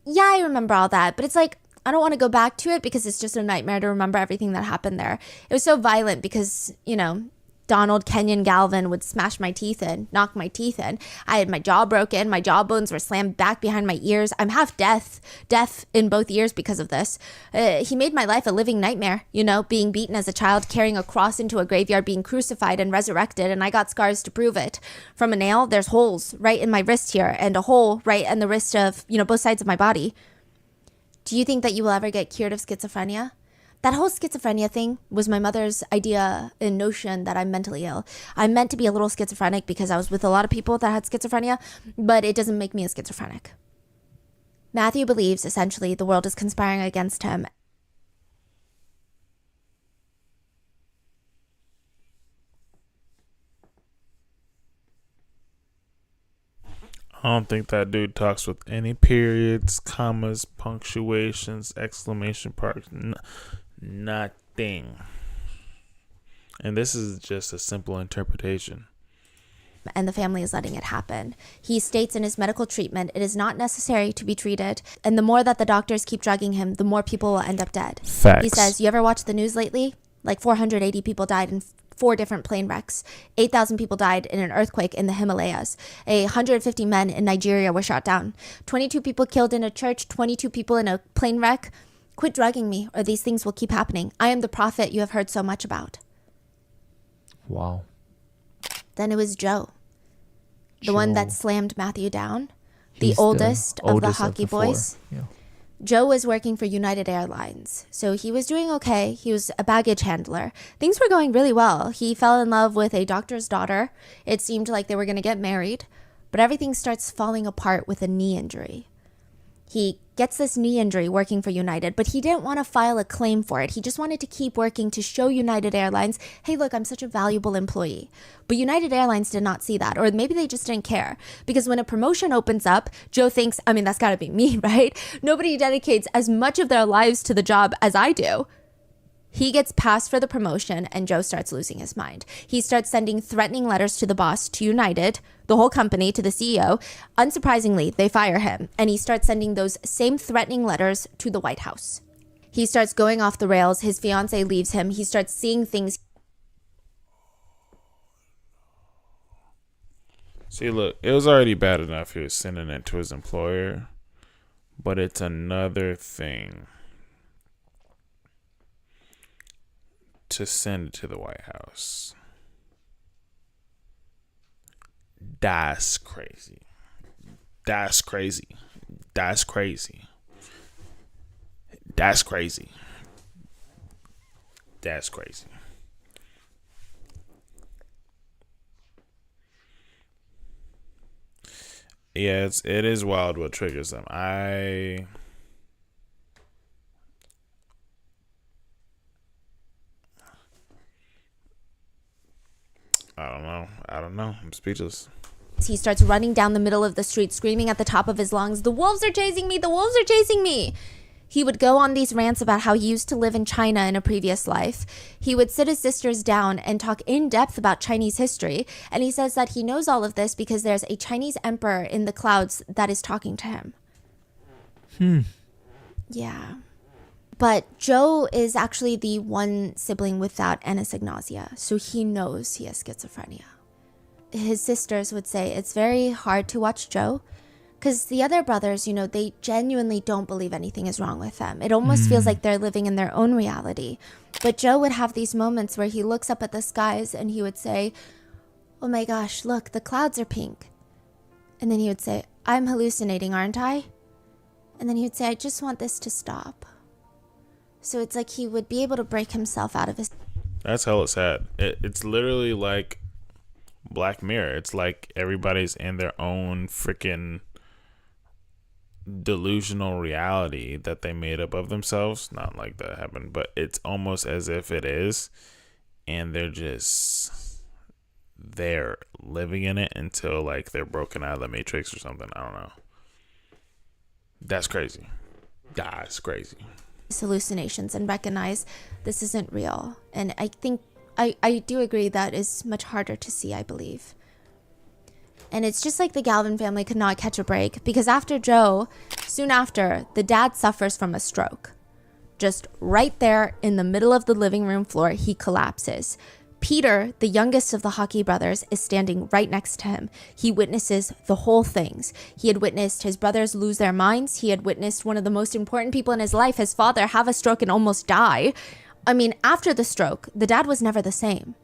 [SPEAKER 2] Yeah, I remember all that, but it's like, I don't want to go back to it because it's just a nightmare to remember everything that happened there. It was so violent because, Donald Kenyon Galvin would smash my teeth in, knock my teeth in. I had my jaw broken. My jawbones were slammed back behind my ears. I'm half deaf in both ears because of this. He made my life a living nightmare, being beaten as a child, carrying a cross into a graveyard, being crucified and resurrected. And I got scars to prove it. From a nail, there's holes right in my wrist here and a hole right in the wrist of, both sides of my body. Do you think that you will ever get cured of schizophrenia? That whole schizophrenia thing was my mother's idea and notion that I'm mentally ill. I'm meant to be a little schizophrenic because I was with a lot of people that had schizophrenia, but it doesn't make me a schizophrenic. Matthew believes, essentially, the world is conspiring against him.
[SPEAKER 1] I don't think that dude talks with any periods, commas, punctuations, exclamation marks, nothing. And this is just a simple interpretation.
[SPEAKER 2] And the family is letting it happen. He states in his medical treatment, it is not necessary to be treated. And the more that the doctors keep drugging him, the more people will end up dead.
[SPEAKER 1] Facts.
[SPEAKER 2] He says, you ever watch the news lately? Like 480 people died in 4 different plane wrecks. 8,000 people died in an earthquake in the Himalayas. 150 men in Nigeria were shot down. 22 people killed in a church, 22 people in a plane wreck. Quit drugging me or these things will keep happening. I am the prophet you have heard so much about.
[SPEAKER 3] Wow.
[SPEAKER 2] Then it was Joe. The one that slammed Matthew down. The
[SPEAKER 3] He's
[SPEAKER 2] oldest of the hockey
[SPEAKER 3] four.
[SPEAKER 2] boys.
[SPEAKER 3] Yeah.
[SPEAKER 2] Joe was working for United Airlines, so he was doing okay. He was a baggage handler. Things were going really well. He fell in love with a doctor's daughter. It seemed like they were going to get married, but everything starts falling apart with a knee injury. He gets this knee injury working for United, but he didn't want to file a claim for it. He just wanted to keep working to show United Airlines, hey, look, I'm such a valuable employee. But United Airlines did not see that, or maybe they just didn't care. Because when a promotion opens up, Joe thinks, that's got to be me, right? Nobody dedicates as much of their lives to the job as I do. He gets passed for the promotion and Joe starts losing his mind. He starts sending threatening letters to the boss, to United, the whole company, to the CEO. Unsurprisingly, they fire him and he starts sending those same threatening letters to the White House. He starts going off the rails. His fiance leaves him. He starts seeing things.
[SPEAKER 1] See, look, it was already bad enough he was sending it to his employer, but it's another thing to send it to the White House. That's crazy. That's crazy. That's crazy. That's crazy. That's crazy. Yeah, it is wild what triggers them. I don't know. I'm speechless.
[SPEAKER 2] He starts running down the middle of the street, screaming at the top of his lungs, the wolves are chasing me! The wolves are chasing me! He would go on these rants about how he used to live in China in a previous life. He would sit his sisters down and talk in depth about Chinese history. And he says that he knows all of this because there's a Chinese emperor in the clouds that is talking to him. Yeah. But Joe is actually the one sibling without anosognosia, so he knows he has schizophrenia. His sisters would say it's very hard to watch Joe Because the other brothers, they genuinely don't believe anything is wrong with them. It almost feels like they're living in their own reality. But Joe would have these moments where he looks up at the skies and he would say, "Oh my gosh, look, the clouds are pink." And then he would say, "I'm hallucinating, aren't I?" And then he would say, "I just want this to stop." So it's like he would be able to break himself out of his...
[SPEAKER 1] That's hella sad. It's literally like Black Mirror. It's like everybody's in their own freaking delusional reality that they made up of themselves. Not like that happened, but it's almost as if it is, and they're just there living in it until like they're broken out of the matrix or something. I don't know. That's crazy. That's crazy.
[SPEAKER 2] Hallucinations and recognize this isn't real. And I think I do agree that is much harder to see, I believe. And it's just like the Galvin family could not catch a break, because after Joe, soon after, the dad suffers from a stroke. Just right there in the middle of the living room floor, he collapses. Peter, the youngest of the Hockey brothers, is standing right next to him. He witnesses the whole things. He had witnessed his brothers lose their minds. He had witnessed one of the most important people in his life, his father, have a stroke and almost die. I mean, after the stroke, the dad was never the same.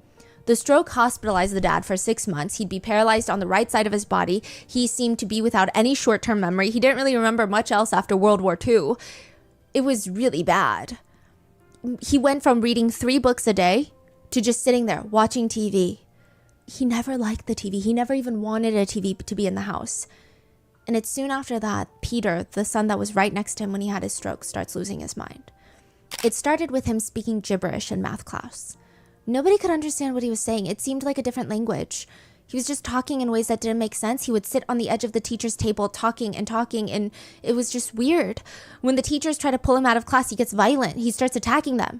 [SPEAKER 2] The stroke hospitalized the dad for 6 months. He'd be paralyzed on the right side of his body. He seemed to be without any short-term memory. He didn't really remember much else after World War II. It was really bad. He went from reading 3 books a day to just sitting there watching TV. He never liked the TV. He never even wanted a TV to be in the house. And it's soon after that, Peter, the son that was right next to him when he had his stroke, starts losing his mind. It started with him speaking gibberish in math class. Nobody could understand what he was saying. It seemed like a different language. He was just talking in ways that didn't make sense. He would sit on the edge of the teacher's table talking, and it was just weird. When the teachers try to pull him out of class, he gets violent. He starts attacking them.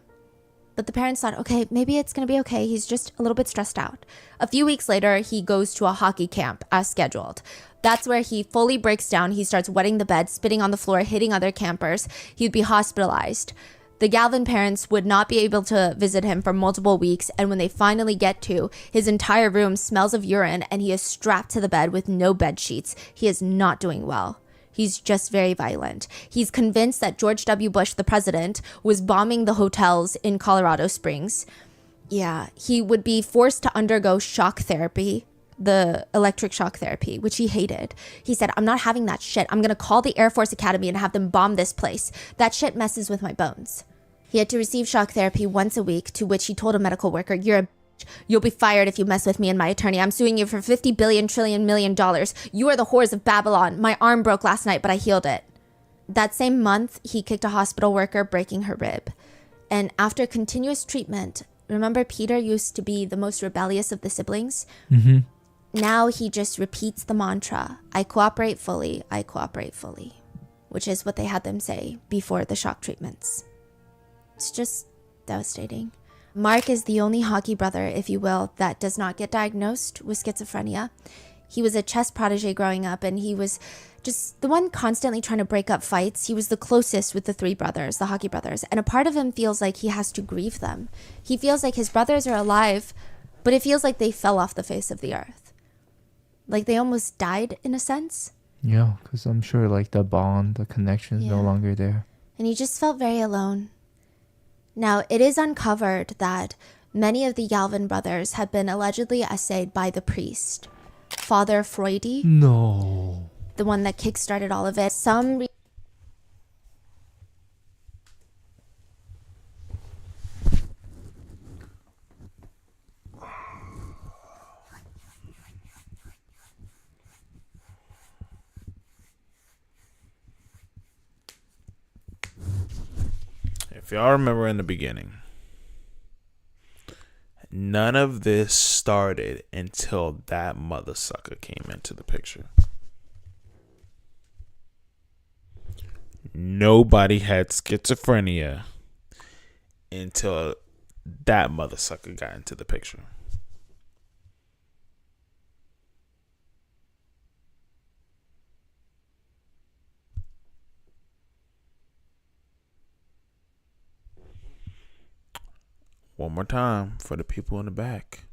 [SPEAKER 2] But the parents thought, okay, maybe it's going to be okay. He's just a little bit stressed out. A few weeks later, he goes to a hockey camp as scheduled. That's where he fully breaks down. He starts wetting the bed, spitting on the floor, hitting other campers. He'd be hospitalized. The Galvin parents would not be able to visit him for multiple weeks, and when they finally get to, his entire room smells of urine, and he is strapped to the bed with no bed sheets. He is not doing well. He's just very violent. He's convinced that George W. Bush, the president, was bombing the hotels in Colorado Springs. Yeah, he would be forced to undergo shock therapy, the electric shock therapy, which he hated. He said, "I'm not having that shit. I'm going to call the Air Force Academy and have them bomb this place. That shit messes with my bones." He had to receive shock therapy once a week, to which he told a medical worker, "You're a bitch. You'll be fired if you mess with me and my attorney. I'm suing you for $50 billion trillion million. You are the whores of Babylon. My arm broke last night, but I healed it." That same month, he kicked a hospital worker, breaking her rib. And after continuous treatment, remember Peter used to be the most rebellious of the siblings?
[SPEAKER 3] Mm-hmm.
[SPEAKER 2] Now he just repeats the mantra, "I cooperate fully, I cooperate fully," which is what they had them say before the shock treatments. It's just devastating. Mark is the only hockey brother, if you will, that does not get diagnosed with schizophrenia. He was a chess protege growing up, and he was just the one constantly trying to break up fights. He was the closest with the 3 brothers, the hockey brothers, and a part of him feels like he has to grieve them. He feels like his brothers are alive, but it feels like they fell off the face of the earth. Like they almost died in a sense.
[SPEAKER 3] Yeah, because I'm sure like the bond, the connection is no longer there.
[SPEAKER 2] And he just felt very alone. Now, it is uncovered that many of the Galvin brothers had been allegedly essayed by the priest, Father Freudy,
[SPEAKER 3] No.
[SPEAKER 2] the one that kickstarted all of it.
[SPEAKER 1] If y'all remember in the beginning, none of this started until that mother sucker came into the picture. Nobody had schizophrenia until that mother sucker got into the picture. One more time for the people in the back.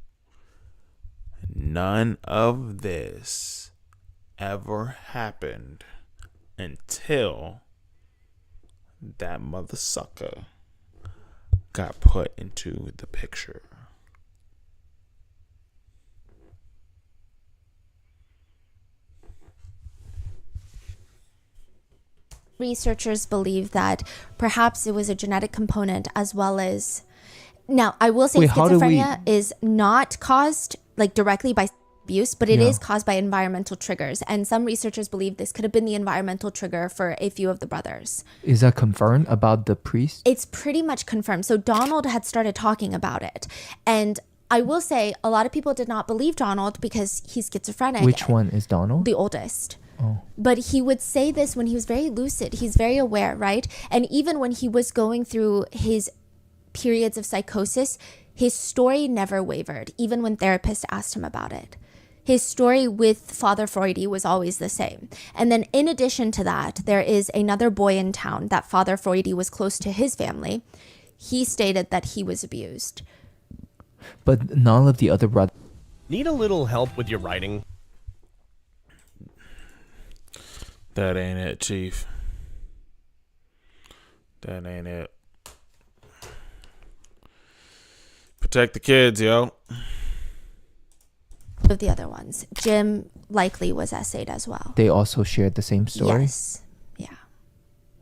[SPEAKER 1] None of this ever happened until that mother sucker got put into the picture.
[SPEAKER 2] Researchers believe that perhaps it was a genetic component as well as... Now, I will say
[SPEAKER 3] Wait, how do we-
[SPEAKER 2] schizophrenia is not caused like directly by abuse, but it
[SPEAKER 3] Yeah.
[SPEAKER 2] is caused by environmental triggers. And some researchers believe this could have been the environmental trigger for a few of the brothers.
[SPEAKER 3] Is that confirmed about the priest?
[SPEAKER 2] It's pretty much confirmed. So Donald had started talking about it. And I will say a lot of people did not believe Donald because he's schizophrenic.
[SPEAKER 3] Which one is Donald?
[SPEAKER 2] The oldest.
[SPEAKER 3] Oh.
[SPEAKER 2] But he would say this when he was very lucid. He's very aware, right? And even when he was going through his periods of psychosis, his story never wavered, even when therapists asked him about it. His story with Father Freudy was always the same. And then in addition to that, there is another boy in town that Father Freudy was close to his family. He stated that he was abused.
[SPEAKER 3] But none of the other brothers.
[SPEAKER 7] Need a little help with your writing?
[SPEAKER 1] That ain't it, Chief. That ain't it. Protect the kids, yo.
[SPEAKER 2] Of the other ones, Jim likely was essayed as well.
[SPEAKER 3] They also shared the same story?
[SPEAKER 2] Yes. Yeah.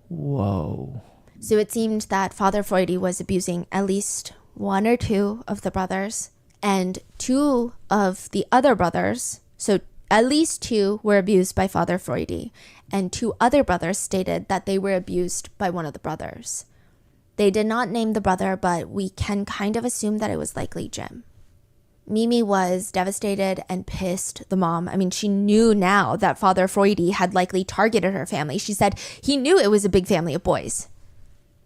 [SPEAKER 3] Whoa.
[SPEAKER 2] So it seemed that Father Freudy was abusing at least one or two of the brothers, and two of the other brothers, so at least two, were abused by Father Freudy, and two other brothers stated that they were abused by one of the brothers. They did not name the brother, but we can kind of assume that it was likely Jim. Mimi was devastated and pissed, the mom. I mean, she knew now that Father Freudy had likely targeted her family. She said he knew it was a big family of boys.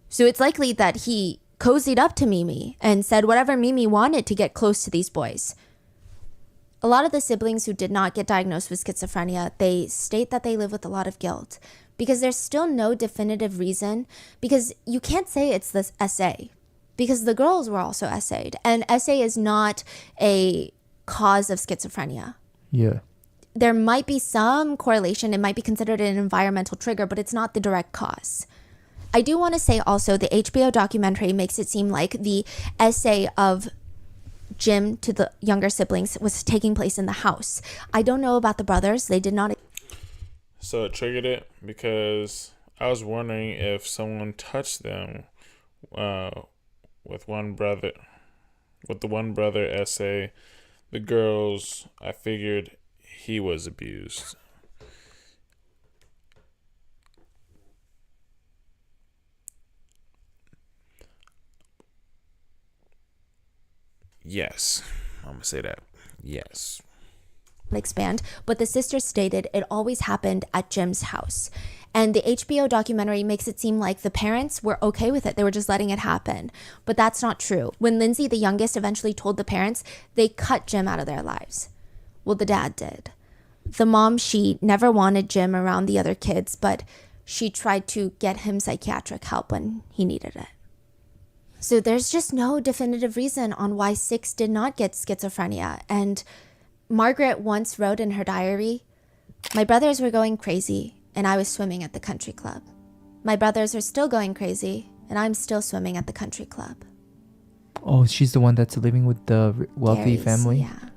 [SPEAKER 2] So it's likely that he cozied up to Mimi and said whatever Mimi wanted to get close to these boys. A lot of the siblings who did not get diagnosed with schizophrenia, they state that they live with a lot of guilt because there's still no definitive reason, because you can't say it's this SA because the girls were also SA'd, and SA is not a cause of schizophrenia.
[SPEAKER 3] Yeah.
[SPEAKER 2] There might be some correlation. It might be considered an environmental trigger, but it's not the direct cause. I do want to say also the HBO documentary makes it seem like the essay of Jim to the younger siblings was taking place in the house. I don't know about the brothers. They did not.
[SPEAKER 1] So it triggered it because I was wondering if someone touched them with the one brother essay. The girls, I figured he was abused. Yes, I'm gonna say that. Yes.
[SPEAKER 2] Expand, but the sisters stated it always happened at Jim's house. And the HBO documentary makes it seem like the parents were okay with it. They were just letting it happen. But that's not true. When Lindsay, the youngest, eventually told the parents, they cut Jim out of their lives. Well, the dad did. The mom, she never wanted Jim around the other kids, but she tried to get him psychiatric help when he needed it. So there's just no definitive reason on why Six did not get schizophrenia. And Margaret once wrote in her diary, "My brothers were going crazy and I was swimming at the country club. My brothers are still going crazy and I'm still swimming at the country club."
[SPEAKER 3] Oh, she's the one that's living with the wealthy
[SPEAKER 2] Gary's,
[SPEAKER 3] family?
[SPEAKER 2] Yeah.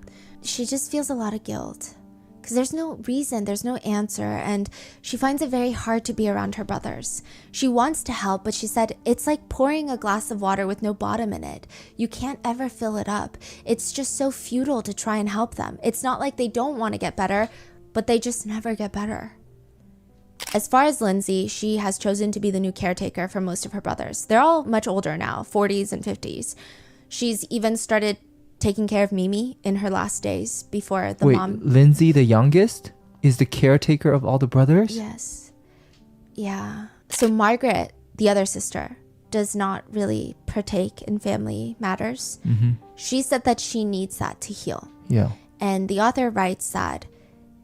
[SPEAKER 2] She just feels a lot of guilt because there's no reason, there's no answer, and she finds it very hard to be around her brothers. She wants to help, but she said it's like pouring a glass of water with no bottom in it. You can't ever fill it up. It's just so futile to try and help them. It's not like they don't want to get better, but they just never get better. As far as Lindsay, she has chosen to be the new caretaker for most of her brothers. They're all much older now, 40s and 50s. She's even started taking care of Mimi in her last days before the mom.
[SPEAKER 3] Lindsay, the youngest, is the caretaker of all the brothers?
[SPEAKER 2] Yes. Yeah. So Margaret, the other sister, does not really partake in family matters.
[SPEAKER 3] Mm-hmm.
[SPEAKER 2] She said that she needs that to heal.
[SPEAKER 3] Yeah.
[SPEAKER 2] And the author writes that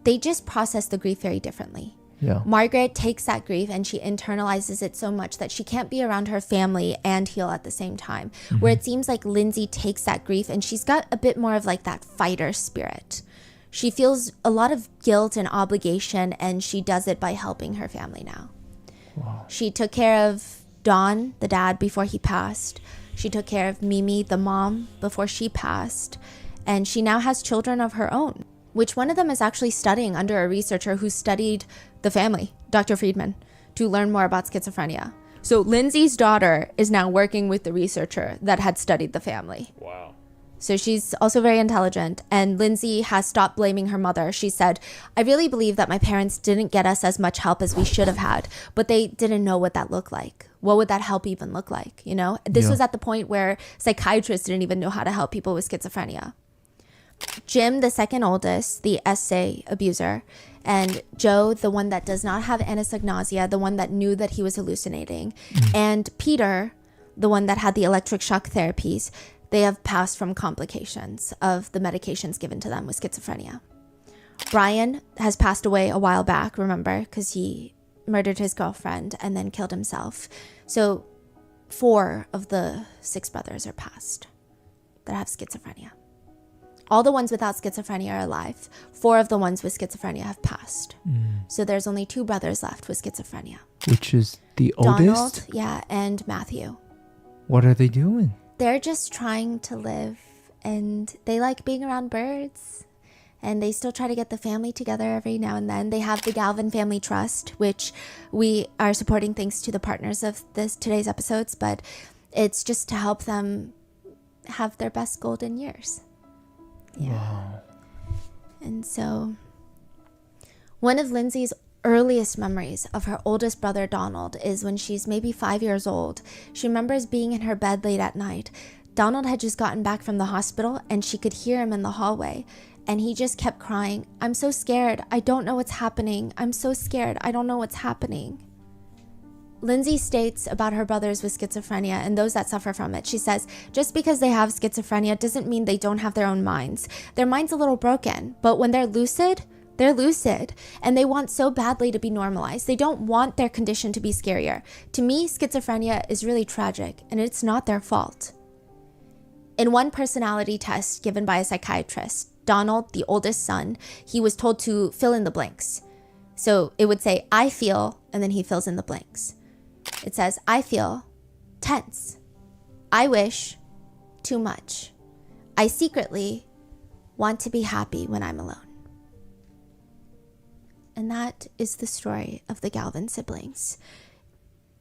[SPEAKER 2] they just process the grief very differently.
[SPEAKER 3] Yeah.
[SPEAKER 2] Margaret takes that grief and she internalizes it so much that she can't be around her family and heal at the same time. Where it seems like Lindsay takes that grief and she's got a bit more of like that fighter spirit. She feels a lot of guilt and obligation, and she does it by helping her family now. Wow. She took care of Don, the dad, before he passed. She took care of Mimi, the mom, before she passed. And she now has children of her own, which one of them is actually studying under a researcher who studied the family, Dr. Friedman, to learn more about schizophrenia. So Lindsay's daughter is now working with the researcher that had studied the family.
[SPEAKER 1] Wow.
[SPEAKER 2] So she's also very intelligent. And Lindsay has stopped blaming her mother. She said, I really believe that my parents didn't get us as much help as we should have had, but they didn't know what that looked like. What would that help even look like? You know, this was at the point where psychiatrists didn't even know how to help people with schizophrenia. Jim, the second oldest, the essay abuser, and Joe, the one that does not have anosognosia, the one that knew that he was hallucinating, and Peter, the one that had the electric shock therapies, they have passed from complications of the medications given to them with schizophrenia. Brian has passed away a while back, remember, because he murdered his girlfriend and then killed himself. So 4 of the 6 brothers are passed that have schizophrenia. All the ones without schizophrenia are alive. 4 of the ones with schizophrenia have passed. So there's only 2 brothers left with schizophrenia.
[SPEAKER 3] Which is the
[SPEAKER 2] Donald,
[SPEAKER 3] oldest?
[SPEAKER 2] yeah, and Matthew.
[SPEAKER 3] What are they doing?
[SPEAKER 2] They're just trying to live, and they like being around birds, and they still try to get the family together every now and then. They have the Galvin Family Trust, which we are supporting thanks to the partners of today's episodes, but it's just to help them have their best golden years. Yeah.
[SPEAKER 3] Wow.
[SPEAKER 2] And so one of Lindsay's earliest memories of her oldest brother Donald is when she's maybe 5 years old. She remembers being in her bed late at night. Donald had just gotten back from the hospital and she could hear him in the hallway, and he just kept crying, I'm so scared, I don't know what's happening, I'm so scared, I don't know what's happening. Lindsay states about her brothers with schizophrenia and those that suffer from it. She says, just because they have schizophrenia doesn't mean they don't have their own minds. Their mind's a little broken, but when they're lucid, and they want so badly to be normalized. They don't want their condition to be scarier. To me, schizophrenia is really tragic, and it's not their fault. In one personality test given by a psychiatrist, Donald, the oldest son, he was told to fill in the blanks. So it would say, I feel, and then he fills in the blanks. It says, I feel tense. I wish too much. I secretly want to be happy when I'm alone. And that is the story of the Galvin siblings.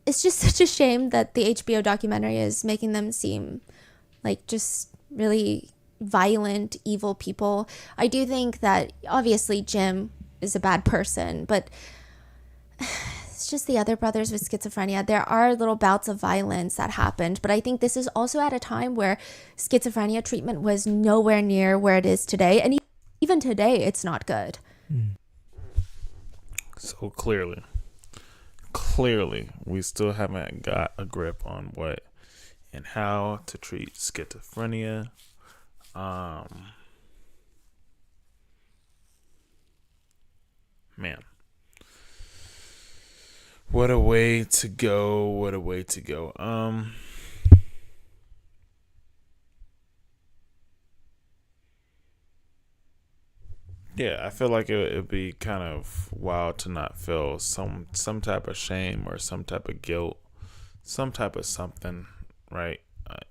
[SPEAKER 2] It's just such a shame that the HBO documentary is making them seem like just really violent, evil people. I do think that obviously Jim is a bad person, but it's just the other brothers with schizophrenia. There are little bouts of violence that happened, but I think this is also at a time where schizophrenia treatment was nowhere near where it is today. And even today, it's not good.
[SPEAKER 1] So clearly, we still haven't got a grip on what and how to treat schizophrenia. Man, what a way to go. Yeah, I feel like it'd be kind of wild to not feel some type of shame or some type of guilt, some type of something, right?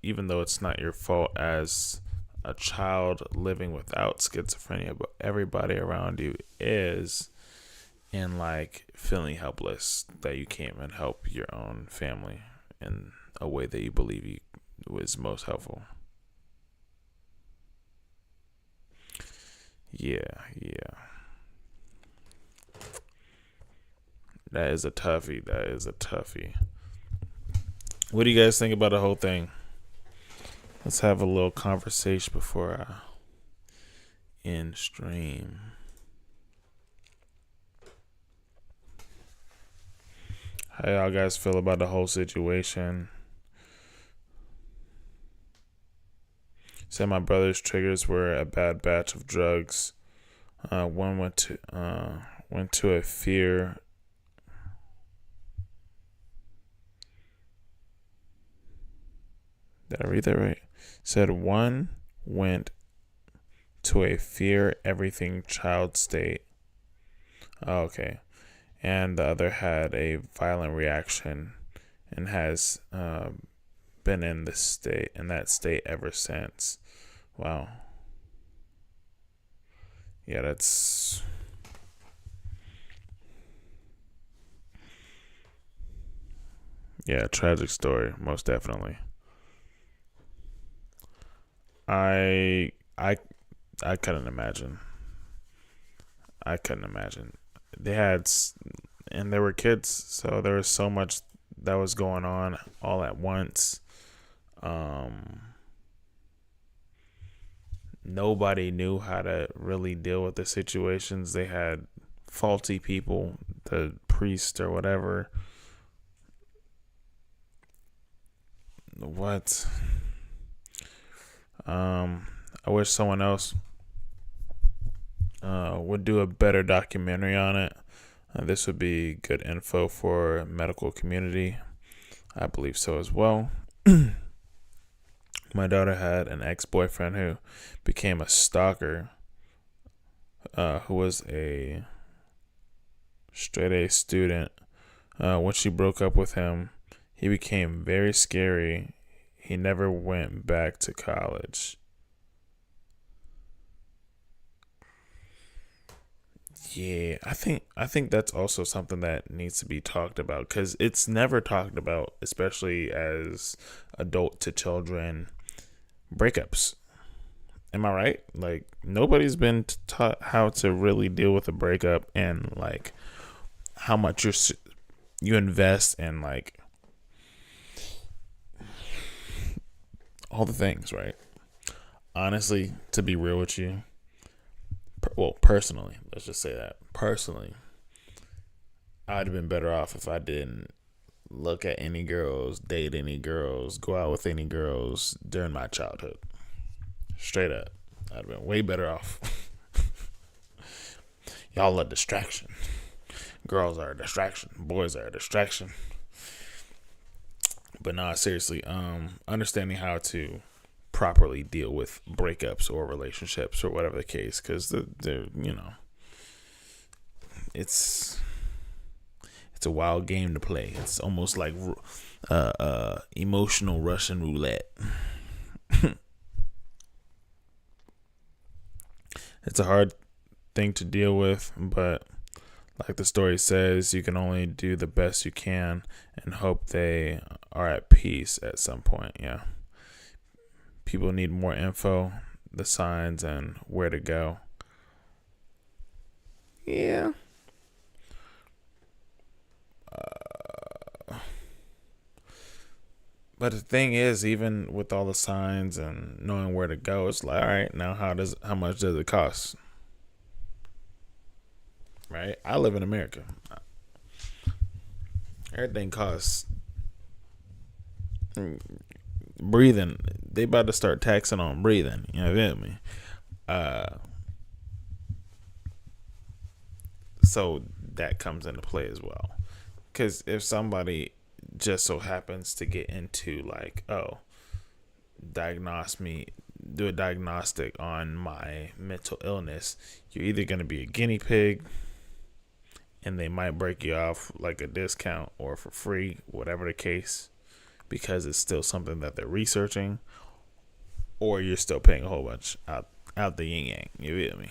[SPEAKER 1] Even though it's not your fault as a child living without schizophrenia, but everybody around you is, and like feeling helpless that you can't even help your own family in a way that you believe you was most helpful. Yeah. That is a toughie. What do you guys think about the whole thing? Let's have a little conversation before I end stream. How y'all guys feel about the whole situation? Said my brother's triggers were a bad batch of drugs. One went to a fear. Did I read that right? Said one went to a fear everything child state. Oh, okay. And the other had a violent reaction and has been in that state ever since. Wow. Yeah, that's tragic story, most definitely. I I I couldn't imagine. I couldn't imagine. They had and there were kids, so there was so much that was going on all at once. Um Nobody knew how to really deal with the situations. They had faulty people, the priest or whatever. What? I wish someone else would do a better documentary on it. This would be good info for medical community. I believe so as well. My daughter had an ex-boyfriend who became a stalker, who was a straight A student. When she broke up with him, he became very scary. He never went back to college. Yeah, I think that's also something that needs to be talked about, because it's never talked about, especially as adult to children breakups. Am I right? Like, nobody's been taught how to really deal with a breakup, and like how much you invest in, like, all the things, right? Honestly, to be real with you, personally, let's just say that personally, I'd have been better off if I didn't look at any girls, date any girls, go out with any girls during my childhood. Straight up, I'd have been way better off. Y'all a distraction. Girls are a distraction. Boys are a distraction. But nah, seriously, understanding how to properly deal with breakups or relationships or whatever the case, because they're it's a wild game to play. It's almost like emotional Russian roulette. It's a hard thing to deal with, but like the story says, you can only do the best you can and hope they are at peace at some point. Yeah. People need more info, the signs, and where to go. Yeah. But the thing is, even with all the signs and knowing where to go, it's like, all right, now how much does it cost? Right? I live in America. Everything costs. Breathing, they about to start taxing on breathing. You know what I mean? So that comes into play as well. Because if somebody just so happens to get into, like, do a diagnostic on my mental illness, you're either going to be a guinea pig and they might break you off like a discount or for free, whatever the case, because it's still something that they're researching, or you're still paying a whole bunch out the yin yang. You feel me?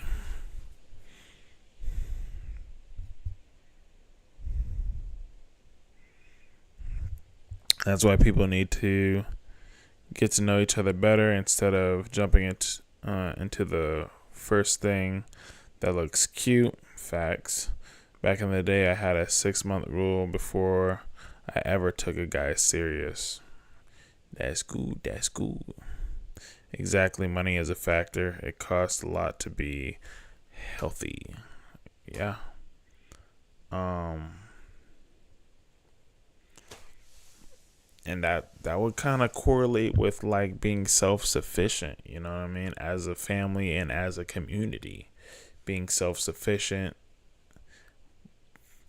[SPEAKER 1] That's why people need to get to know each other better instead of jumping into the first thing that looks cute. Facts. Back in the day, I had a 6-month rule before I ever took a guy serious. That's good. That's good. Exactly. Money is a factor. It costs a lot to be healthy. Yeah. And that would kind of correlate with, like, being self-sufficient, you know what I mean? As a family and as a community, being self-sufficient.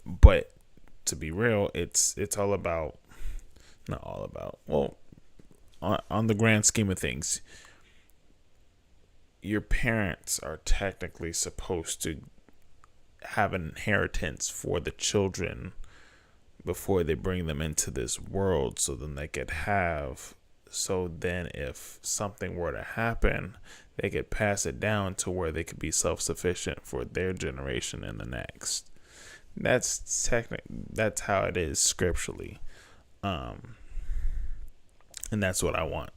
[SPEAKER 1] But to be real, it's all about, not all about, well, on the grand scheme of things, your parents are technically supposed to have an inheritance for the children before they bring them into this world, so then they could have, so then if something were to happen, they could pass it down to where they could be self-sufficient for their generation and the next. That's how it is scripturally. And that's what I want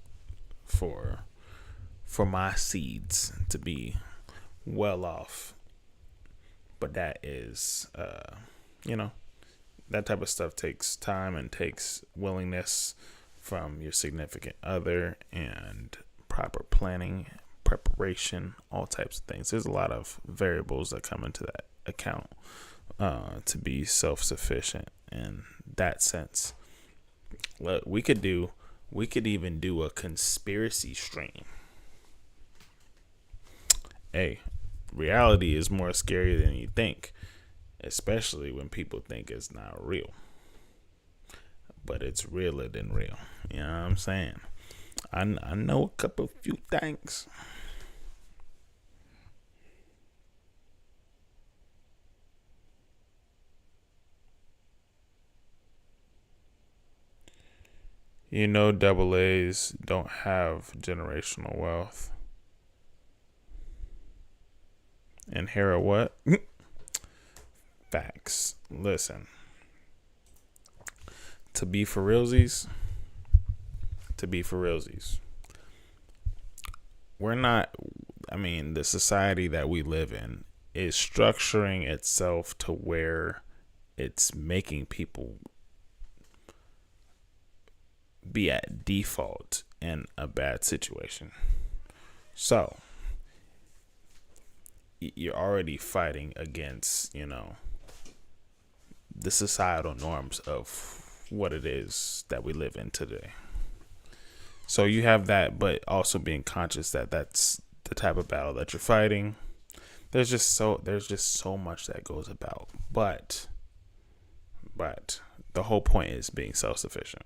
[SPEAKER 1] for my seeds to be well off. But that is that type of stuff takes time and takes willingness from your significant other and proper planning, preparation, all types of things. There's a lot of variables that come into that account to be self-sufficient in that sense. We could even do a conspiracy stream. Hey, reality is more scary than you think, especially when people think it's not real. But it's realer than real. You know what I'm saying? I know a few things. You know, double A's don't have generational wealth. And here are what? Facts. Listen. To be for realsies. We're not, the society that we live in is structuring itself to where it's making people be at default in a bad situation. So, you're already fighting against, the societal norms of what it is that we live in today. So you have that, but also being conscious that that's the type of battle that you're fighting. There's just so much that goes about, but the whole point is being self-sufficient.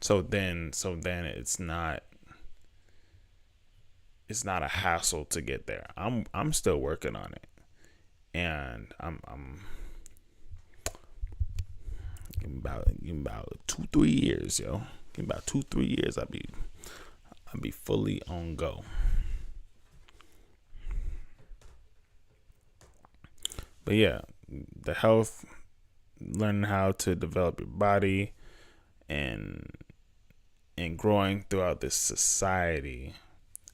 [SPEAKER 1] So then it's not a hassle to get there. I'm still working on it, and I'm in about 2-3 years, yo. In about 2-3 years, I'll be fully on go. But yeah, the health, learning how to develop your body, and growing throughout this society.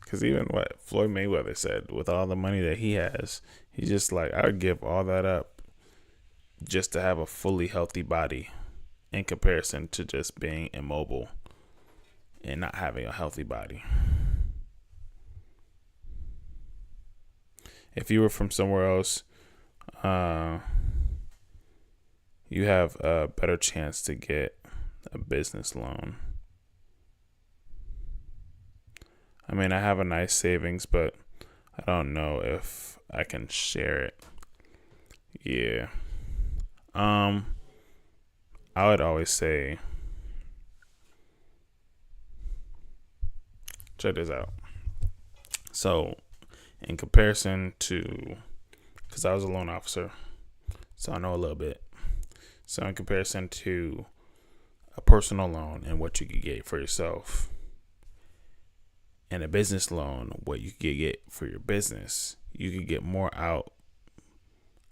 [SPEAKER 1] Because even what Floyd Mayweather said, with all the money that he has, he's just like, I would give all that up just to have a fully healthy body in comparison to just being immobile and not having a healthy body. If you were from somewhere else, you have a better chance to get a business loan. I have a nice savings, but I don't know if I can share it. Yeah. I would always say, check this out. So, in comparison to, because I was a loan officer, so I know a little bit. So, in comparison to a personal loan and what you could get for yourself, and a business loan, what you could get for your business, you could get more out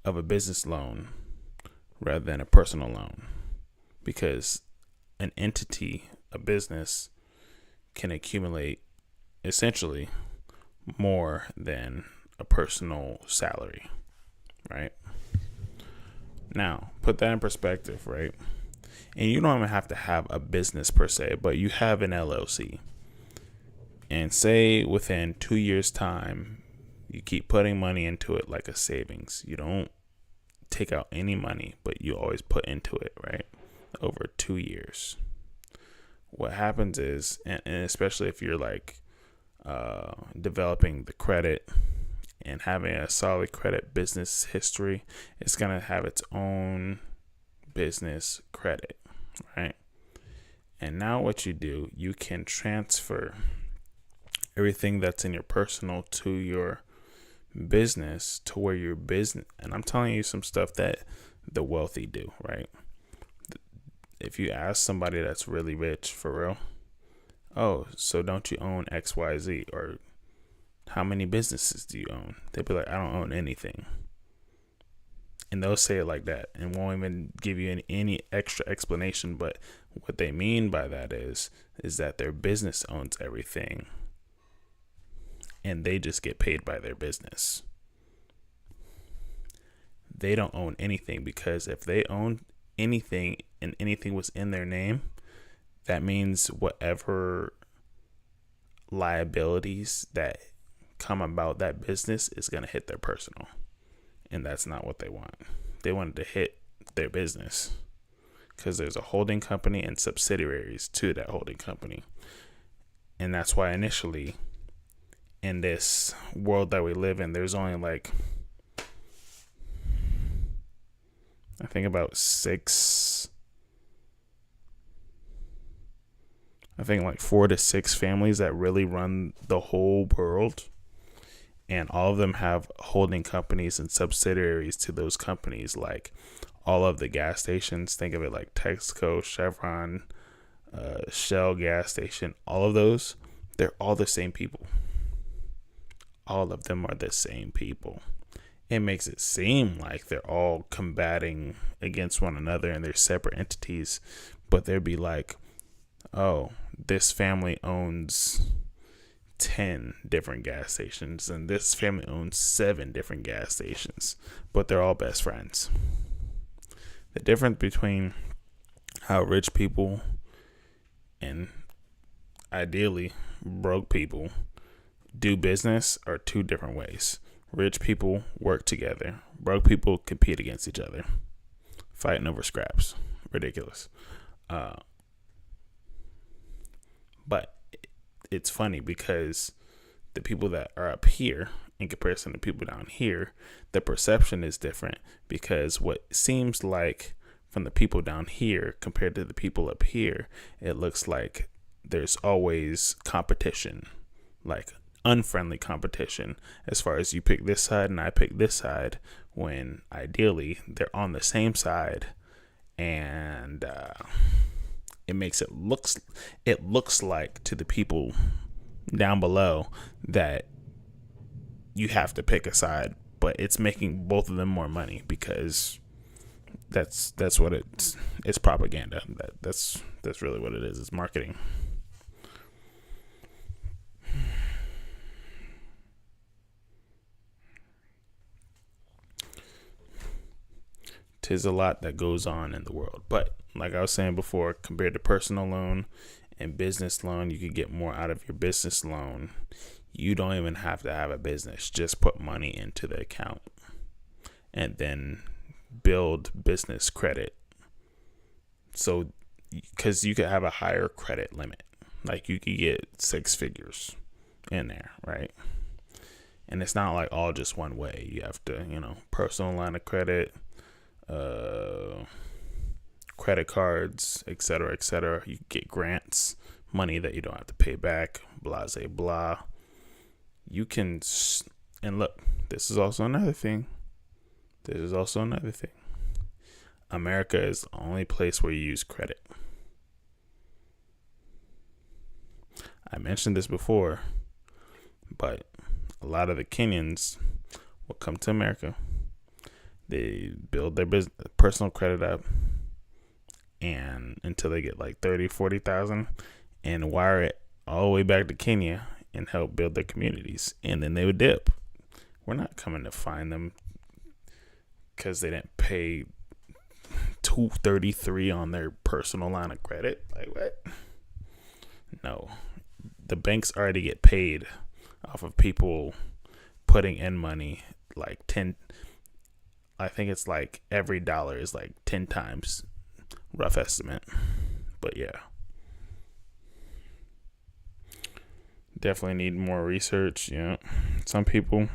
[SPEAKER 1] of a business loan rather than a personal loan, because an entity, a business, can accumulate essentially more than a personal salary, right? Now, put that in perspective, right? And you don't even have to have a business per se, but you have an LLC. And say within 2 years' time, you keep putting money into it like a savings. You don't take out any money, but you always put into it, right? Over 2 years. What happens is, and especially if you're like developing the credit and having a solid credit business history, it's going to have its own business credit, right? And now what you do, you can transfer everything that's in your personal to your business, to where your business, and I'm telling you some stuff that the wealthy do, right? If you ask somebody that's really rich for real, oh, so don't you own XYZ, or how many businesses do you own? They'd be like, I don't own anything. And they'll say it like that and won't even give you any extra explanation. But what they mean by that is that their business owns everything and they just get paid by their business. They don't own anything, because if they owned anything and anything was in their name, that means whatever liabilities that come about that business is going to hit their personal. And that's not what they want. They wanted to hit their business, because there's a holding company and subsidiaries to that holding company. And that's why initially in this world that we live in, there's only like, I think about like 4 to 6 families that really run the whole world. And all of them have holding companies and subsidiaries to those companies, like all of the gas stations. Think of it like Texaco, Chevron, Shell gas station. All of those, they're all the same people. All of them are the same people. It makes it seem like they're all combating against one another and they're separate entities. But they'd be like, oh, this family owns 10 different gas stations and this family owns 7 different gas stations, but they're all best friends. The difference between how rich people and ideally broke people do business are 2 different ways. Rich people work together. Broke people compete against each other, fighting over scraps. Ridiculous. But it's funny because the people that are up here in comparison to people down here, the perception is different, because what seems like from the people down here compared to the people up here, it looks like there's always competition, like unfriendly competition, as far as you pick this side and I pick this side, when ideally they're on the same side. And it makes it looks like to the people down below that you have to pick a side, but it's making both of them more money, because that's what it's propaganda. That's really what it is. It's marketing. Tis a lot that goes on in the world, but like I was saying before, compared to personal loan and business loan, you could get more out of your business loan. You don't even have to have a business. Just put money into the account and then build business credit. So, because you could have a higher credit limit, like you could get 6 figures in there, right? And it's not like all just one way. You have to, personal line of credit, credit cards, etc., etc. You get grants, money that you don't have to pay back, blah, blah, blah. You can, and look, this is also another thing. America is the only place where you use credit. I mentioned this before, but a lot of the Kenyans will come to America. They build their personal credit up, and until they get like 30, 40,000, and wire it all the way back to Kenya and help build their communities. And then they would dip. We're not coming to find them because they didn't pay $233 on their personal line of credit. Like, what? No. The banks already get paid off of people putting in money, like 10. I think it's like every dollar is like 10 times, rough estimate. But yeah, definitely need more research. Yeah, some people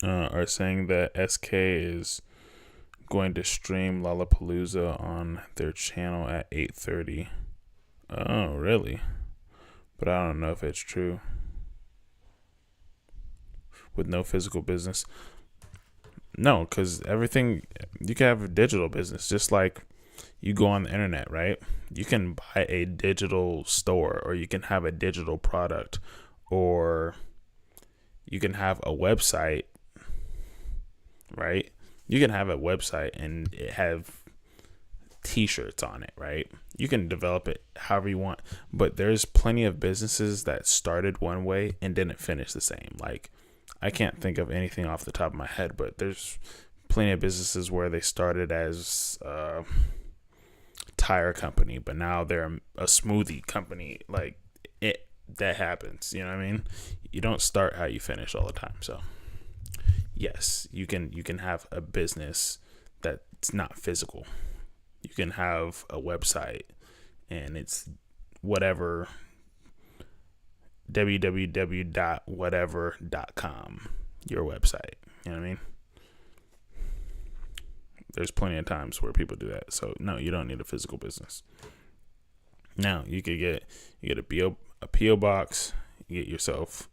[SPEAKER 1] are saying that SK is going to stream Lollapalooza on their channel at 8:30. Oh, really? But I don't know if it's true. with no physical business? No, because everything, you can have a digital business, just like you go on the internet, right? You can buy a digital store, or you can have a digital product, or you can have a website, right? You can have a website and it have t-shirts on it, right? You can develop it however you want, but there's plenty of businesses that started one way and didn't finish the same. Like, I can't think of anything off the top of my head, but there's plenty of businesses where they started as a tire company, but now they're a smoothie company. Like, that happens, you know what I mean? You don't start how you finish all the time. So yes, you can have a business that's not physical. You can have a website and it's whatever, www.whatever.com, your website. You know what I mean? There's plenty of times where people do that. So no, you don't need a physical business. Now you get a PO box. You get yourself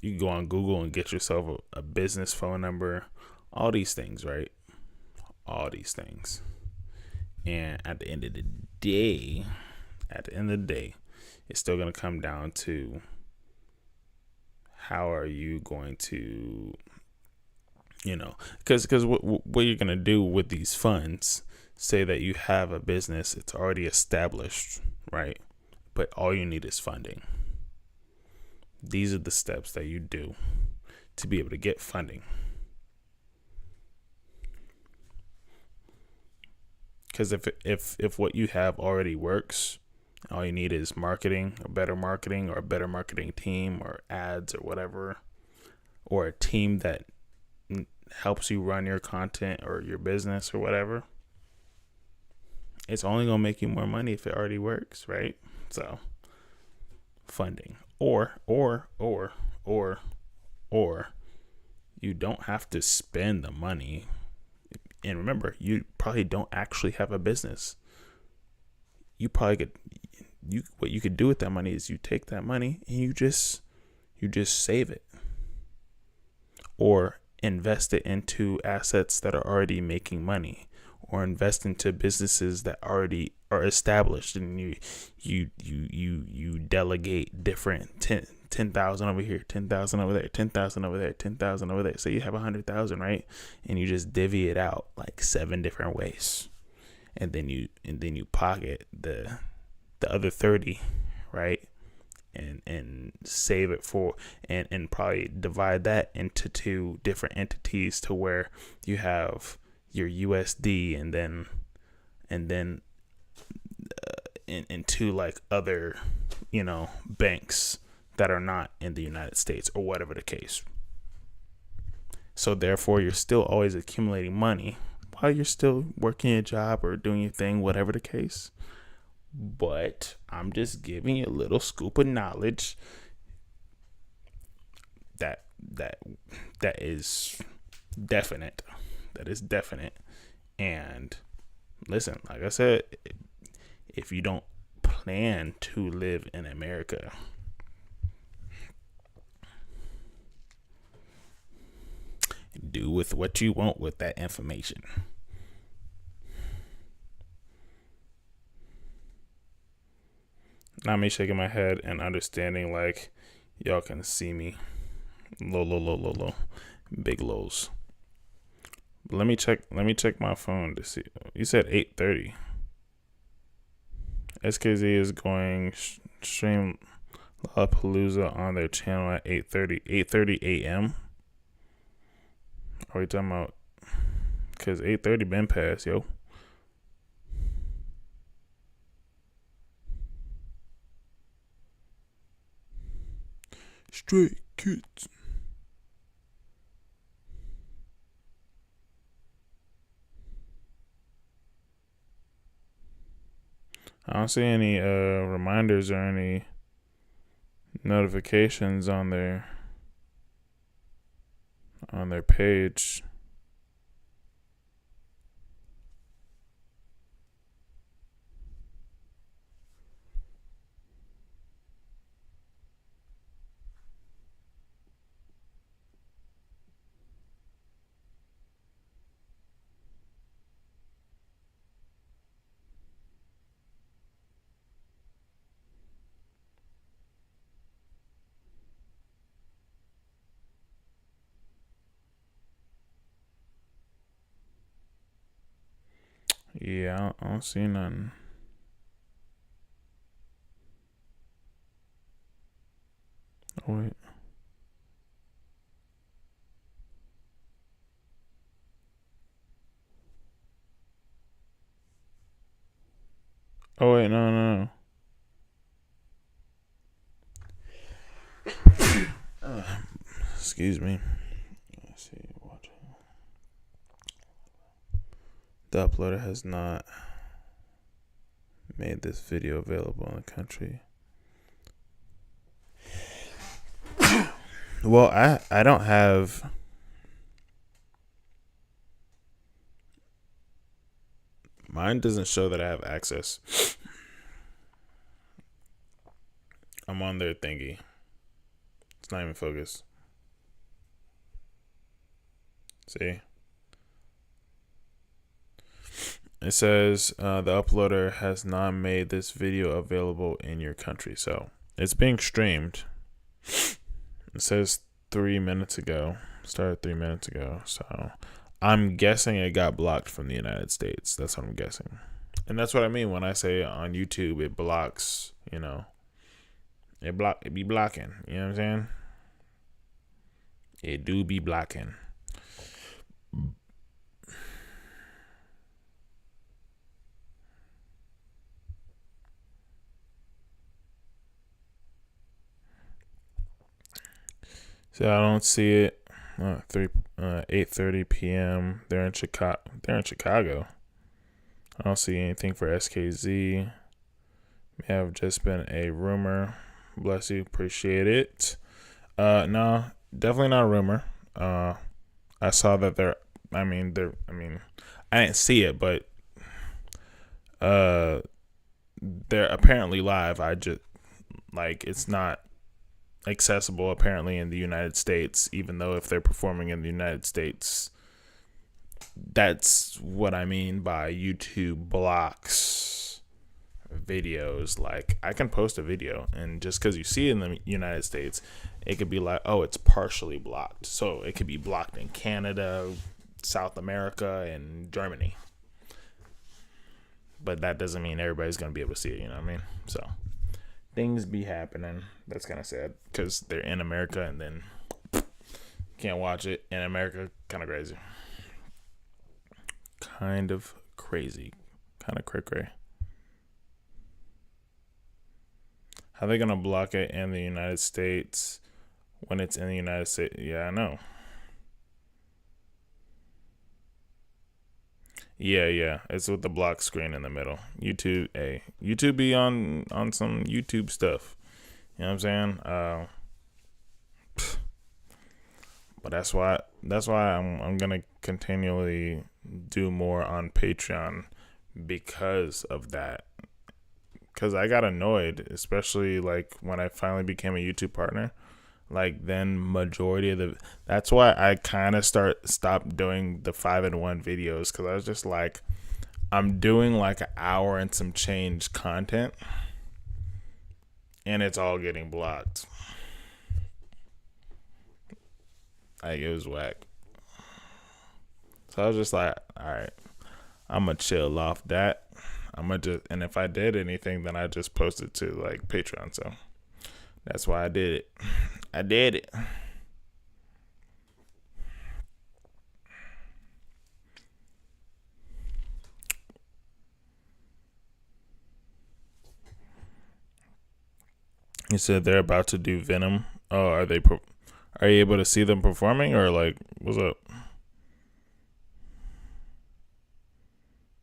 [SPEAKER 1] you can go on Google and get yourself a business phone number. All these things, right? All these things. And at the end of the day, it's still going to come down to how are you going to, because what you're going to do with these funds, say that you have a business, it's already established, right? But all you need is funding. These are the steps that you do to be able to get funding. Because if what you have already works, all you need is marketing, or a better marketing team, or ads, or whatever, or a team that helps you run your content or your business or whatever. It's only gonna make you more money if it already works, right? So, funding, or you don't have to spend the money. And remember, you probably don't actually have a business. You probably what you could do with that money is you take that money and you just save it, or invest it into assets that are already making money, or invest into businesses that already are established, and you delegate different 10,000 over here, 10,000 over there, 10,000 over there, 10,000 over there. So you have 100,000, right? And you just divvy it out like 7 different ways, and then you pocket the other 30, right? And save it for, and probably divide that into 2 different entities, to where you have your USD and then into like other banks that are not in the United States, or whatever the case. So therefore, you're still always accumulating money while you're still working a job or doing your thing, whatever the case. But I'm just giving you a little scoop of knowledge that is definite. That is definite. And listen, like I said, if you don't plan to live in America, do with what you want with that information. Not me shaking my head and understanding, like, y'all can see me. Low. Big lows. But let me check my phone to see. You said 8:30. SKZ is going stream Lollapalooza on their channel at 8:30 a.m. Are we talking about? Because 8:30 been past, yo. Straight kids. I don't see any reminders or any notifications on their page. Yeah, I don't see nothing. Oh, wait. Oh, wait, no. Excuse me. Let's see. What? The uploader has not made this video available in the country. Well, I don't have. Mine doesn't show that I have access. I'm on their thingy. It's not even focused. See? It says the uploader has not made this video available in your country. So it's being streamed. It says 3 minutes ago. Started 3 minutes ago. So I'm guessing it got blocked from the United States. That's what I'm guessing. And that's what I mean when I say on YouTube it blocks, you know. It be blocking. You know what I'm saying? It do be blocking. So I don't see it. 8:30 p.m. They're in Chicago. I don't see anything for SKZ. May have just been a rumor. Bless you. Appreciate it. No, definitely not a rumor. I saw that I didn't see it, but they're apparently live. I just it's not accessible apparently in the United States, even though if they're performing in the United States, that's what I mean by YouTube blocks videos. Like, I can post a video, and just because you see it in the United States, it could be like, oh, it's partially blocked. So it could be blocked in Canada, South America, and Germany. But that doesn't mean everybody's going to be able to see it, you know what I mean? So things be happening. That's kind of sad because they're in America and then can't watch it in America. Kind of crazy. Kind of crazy. Kind of cray-cray. How are they going to block it in the United States when it's in the United States? Yeah, I know. Yeah. It's with the block screen in the middle. YouTube be on some YouTube stuff. You know what I'm saying? But that's why I'm gonna continually do more on Patreon because of that. Because I got annoyed, especially like when I finally became a YouTube partner. Like, then majority of that's why I kind of stopped doing the 5-in-1 videos, because I was just like, I'm doing like an hour and some change content and it's all getting blocked. Like, it was whack. So I was just like, all right, I'm gonna chill off that. And if I did anything, then I just posted to like Patreon. So that's why I did it. I did it. You said they're about to do Venom. Oh, are you able to see them performing, or like, what's up?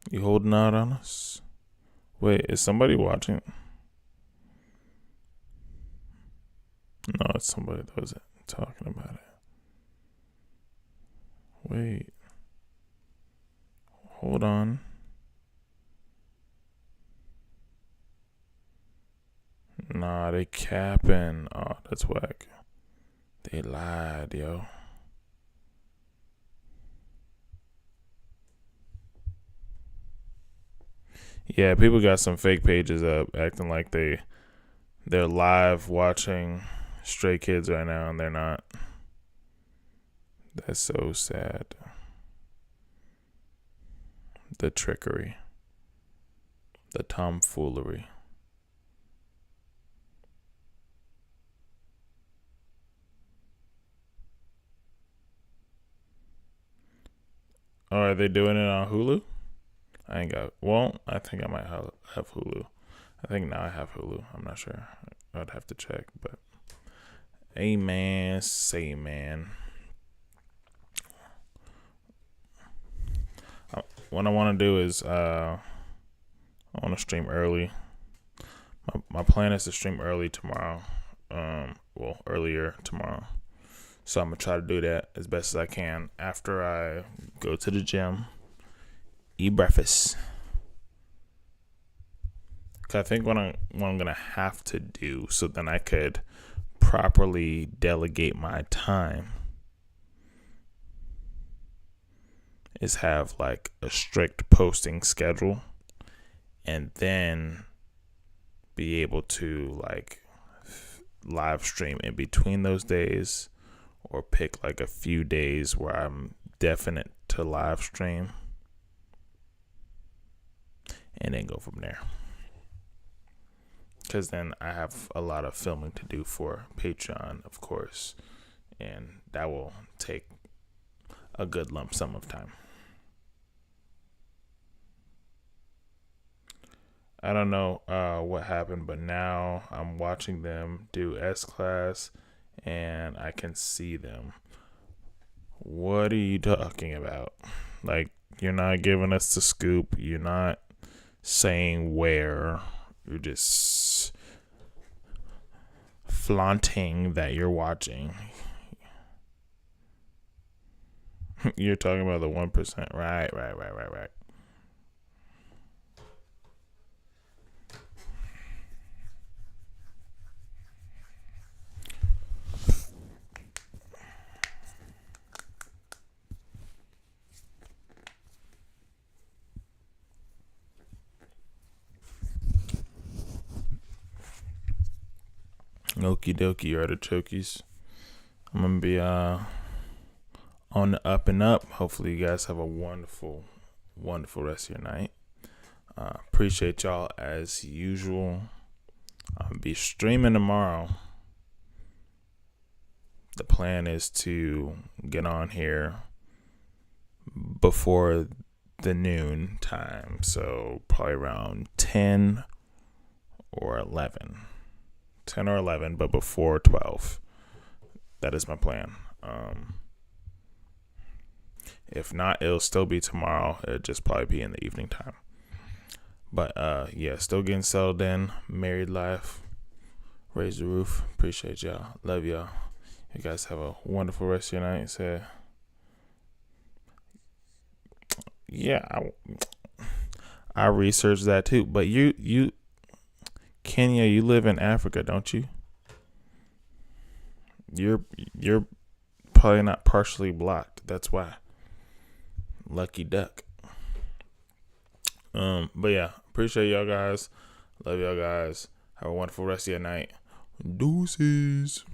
[SPEAKER 1] You holding out on us? Wait, is somebody watching? No, it's somebody that was talking about it. Wait. Hold on. Nah, they capping. Oh, that's whack. They lied, yo. Yeah, people got some fake pages up acting like they're live watching Stray Kids right now, and they're not. That's so sad. The trickery. The tomfoolery. Oh, are they doing it on Hulu? I ain't got. Well, I think I might have Hulu. I think now I have Hulu. I'm not sure. I'd have to check. But, hey man, say man. What I want to do is I want to stream early. My plan is to stream early tomorrow. Earlier tomorrow. So I'm gonna try to do that as best as I can after I go to the gym, eat breakfast. Cause I think what I'm gonna have to do so then I could properly delegate my time is have like a strict posting schedule, and then be able to like live stream in between those days, or pick like a few days where I'm definite to live stream, and then go from there. Because then I have a lot of filming to do for Patreon, of course, and that will take a good lump sum of time. I don't know what happened, but now I'm watching them do S-Class, and I can see them. What are you talking about? Like, you're not giving us the scoop. You're not saying where. You're just flaunting that you're watching. You're talking about the 1%. Right. Okie dokie, artichokes. I'm gonna be on the up and up. Hopefully you guys have a wonderful rest of your night. Appreciate y'all as usual. I'll be streaming tomorrow. The plan is to get on here before the noon time, so probably around 10 or 11. 10 or 11, but before 12. That is my plan. If not, it'll still be tomorrow. It'll just probably be in the evening time. But yeah, still getting settled in. Married life. Raise the roof. Appreciate y'all. Love y'all. You guys have a wonderful rest of your night. So, yeah, I researched that too. But you Kenya, you live in Africa, don't you? You're probably not partially blocked. That's why. Lucky duck. But yeah, appreciate y'all guys. Love y'all guys. Have a wonderful rest of your night. Deuces.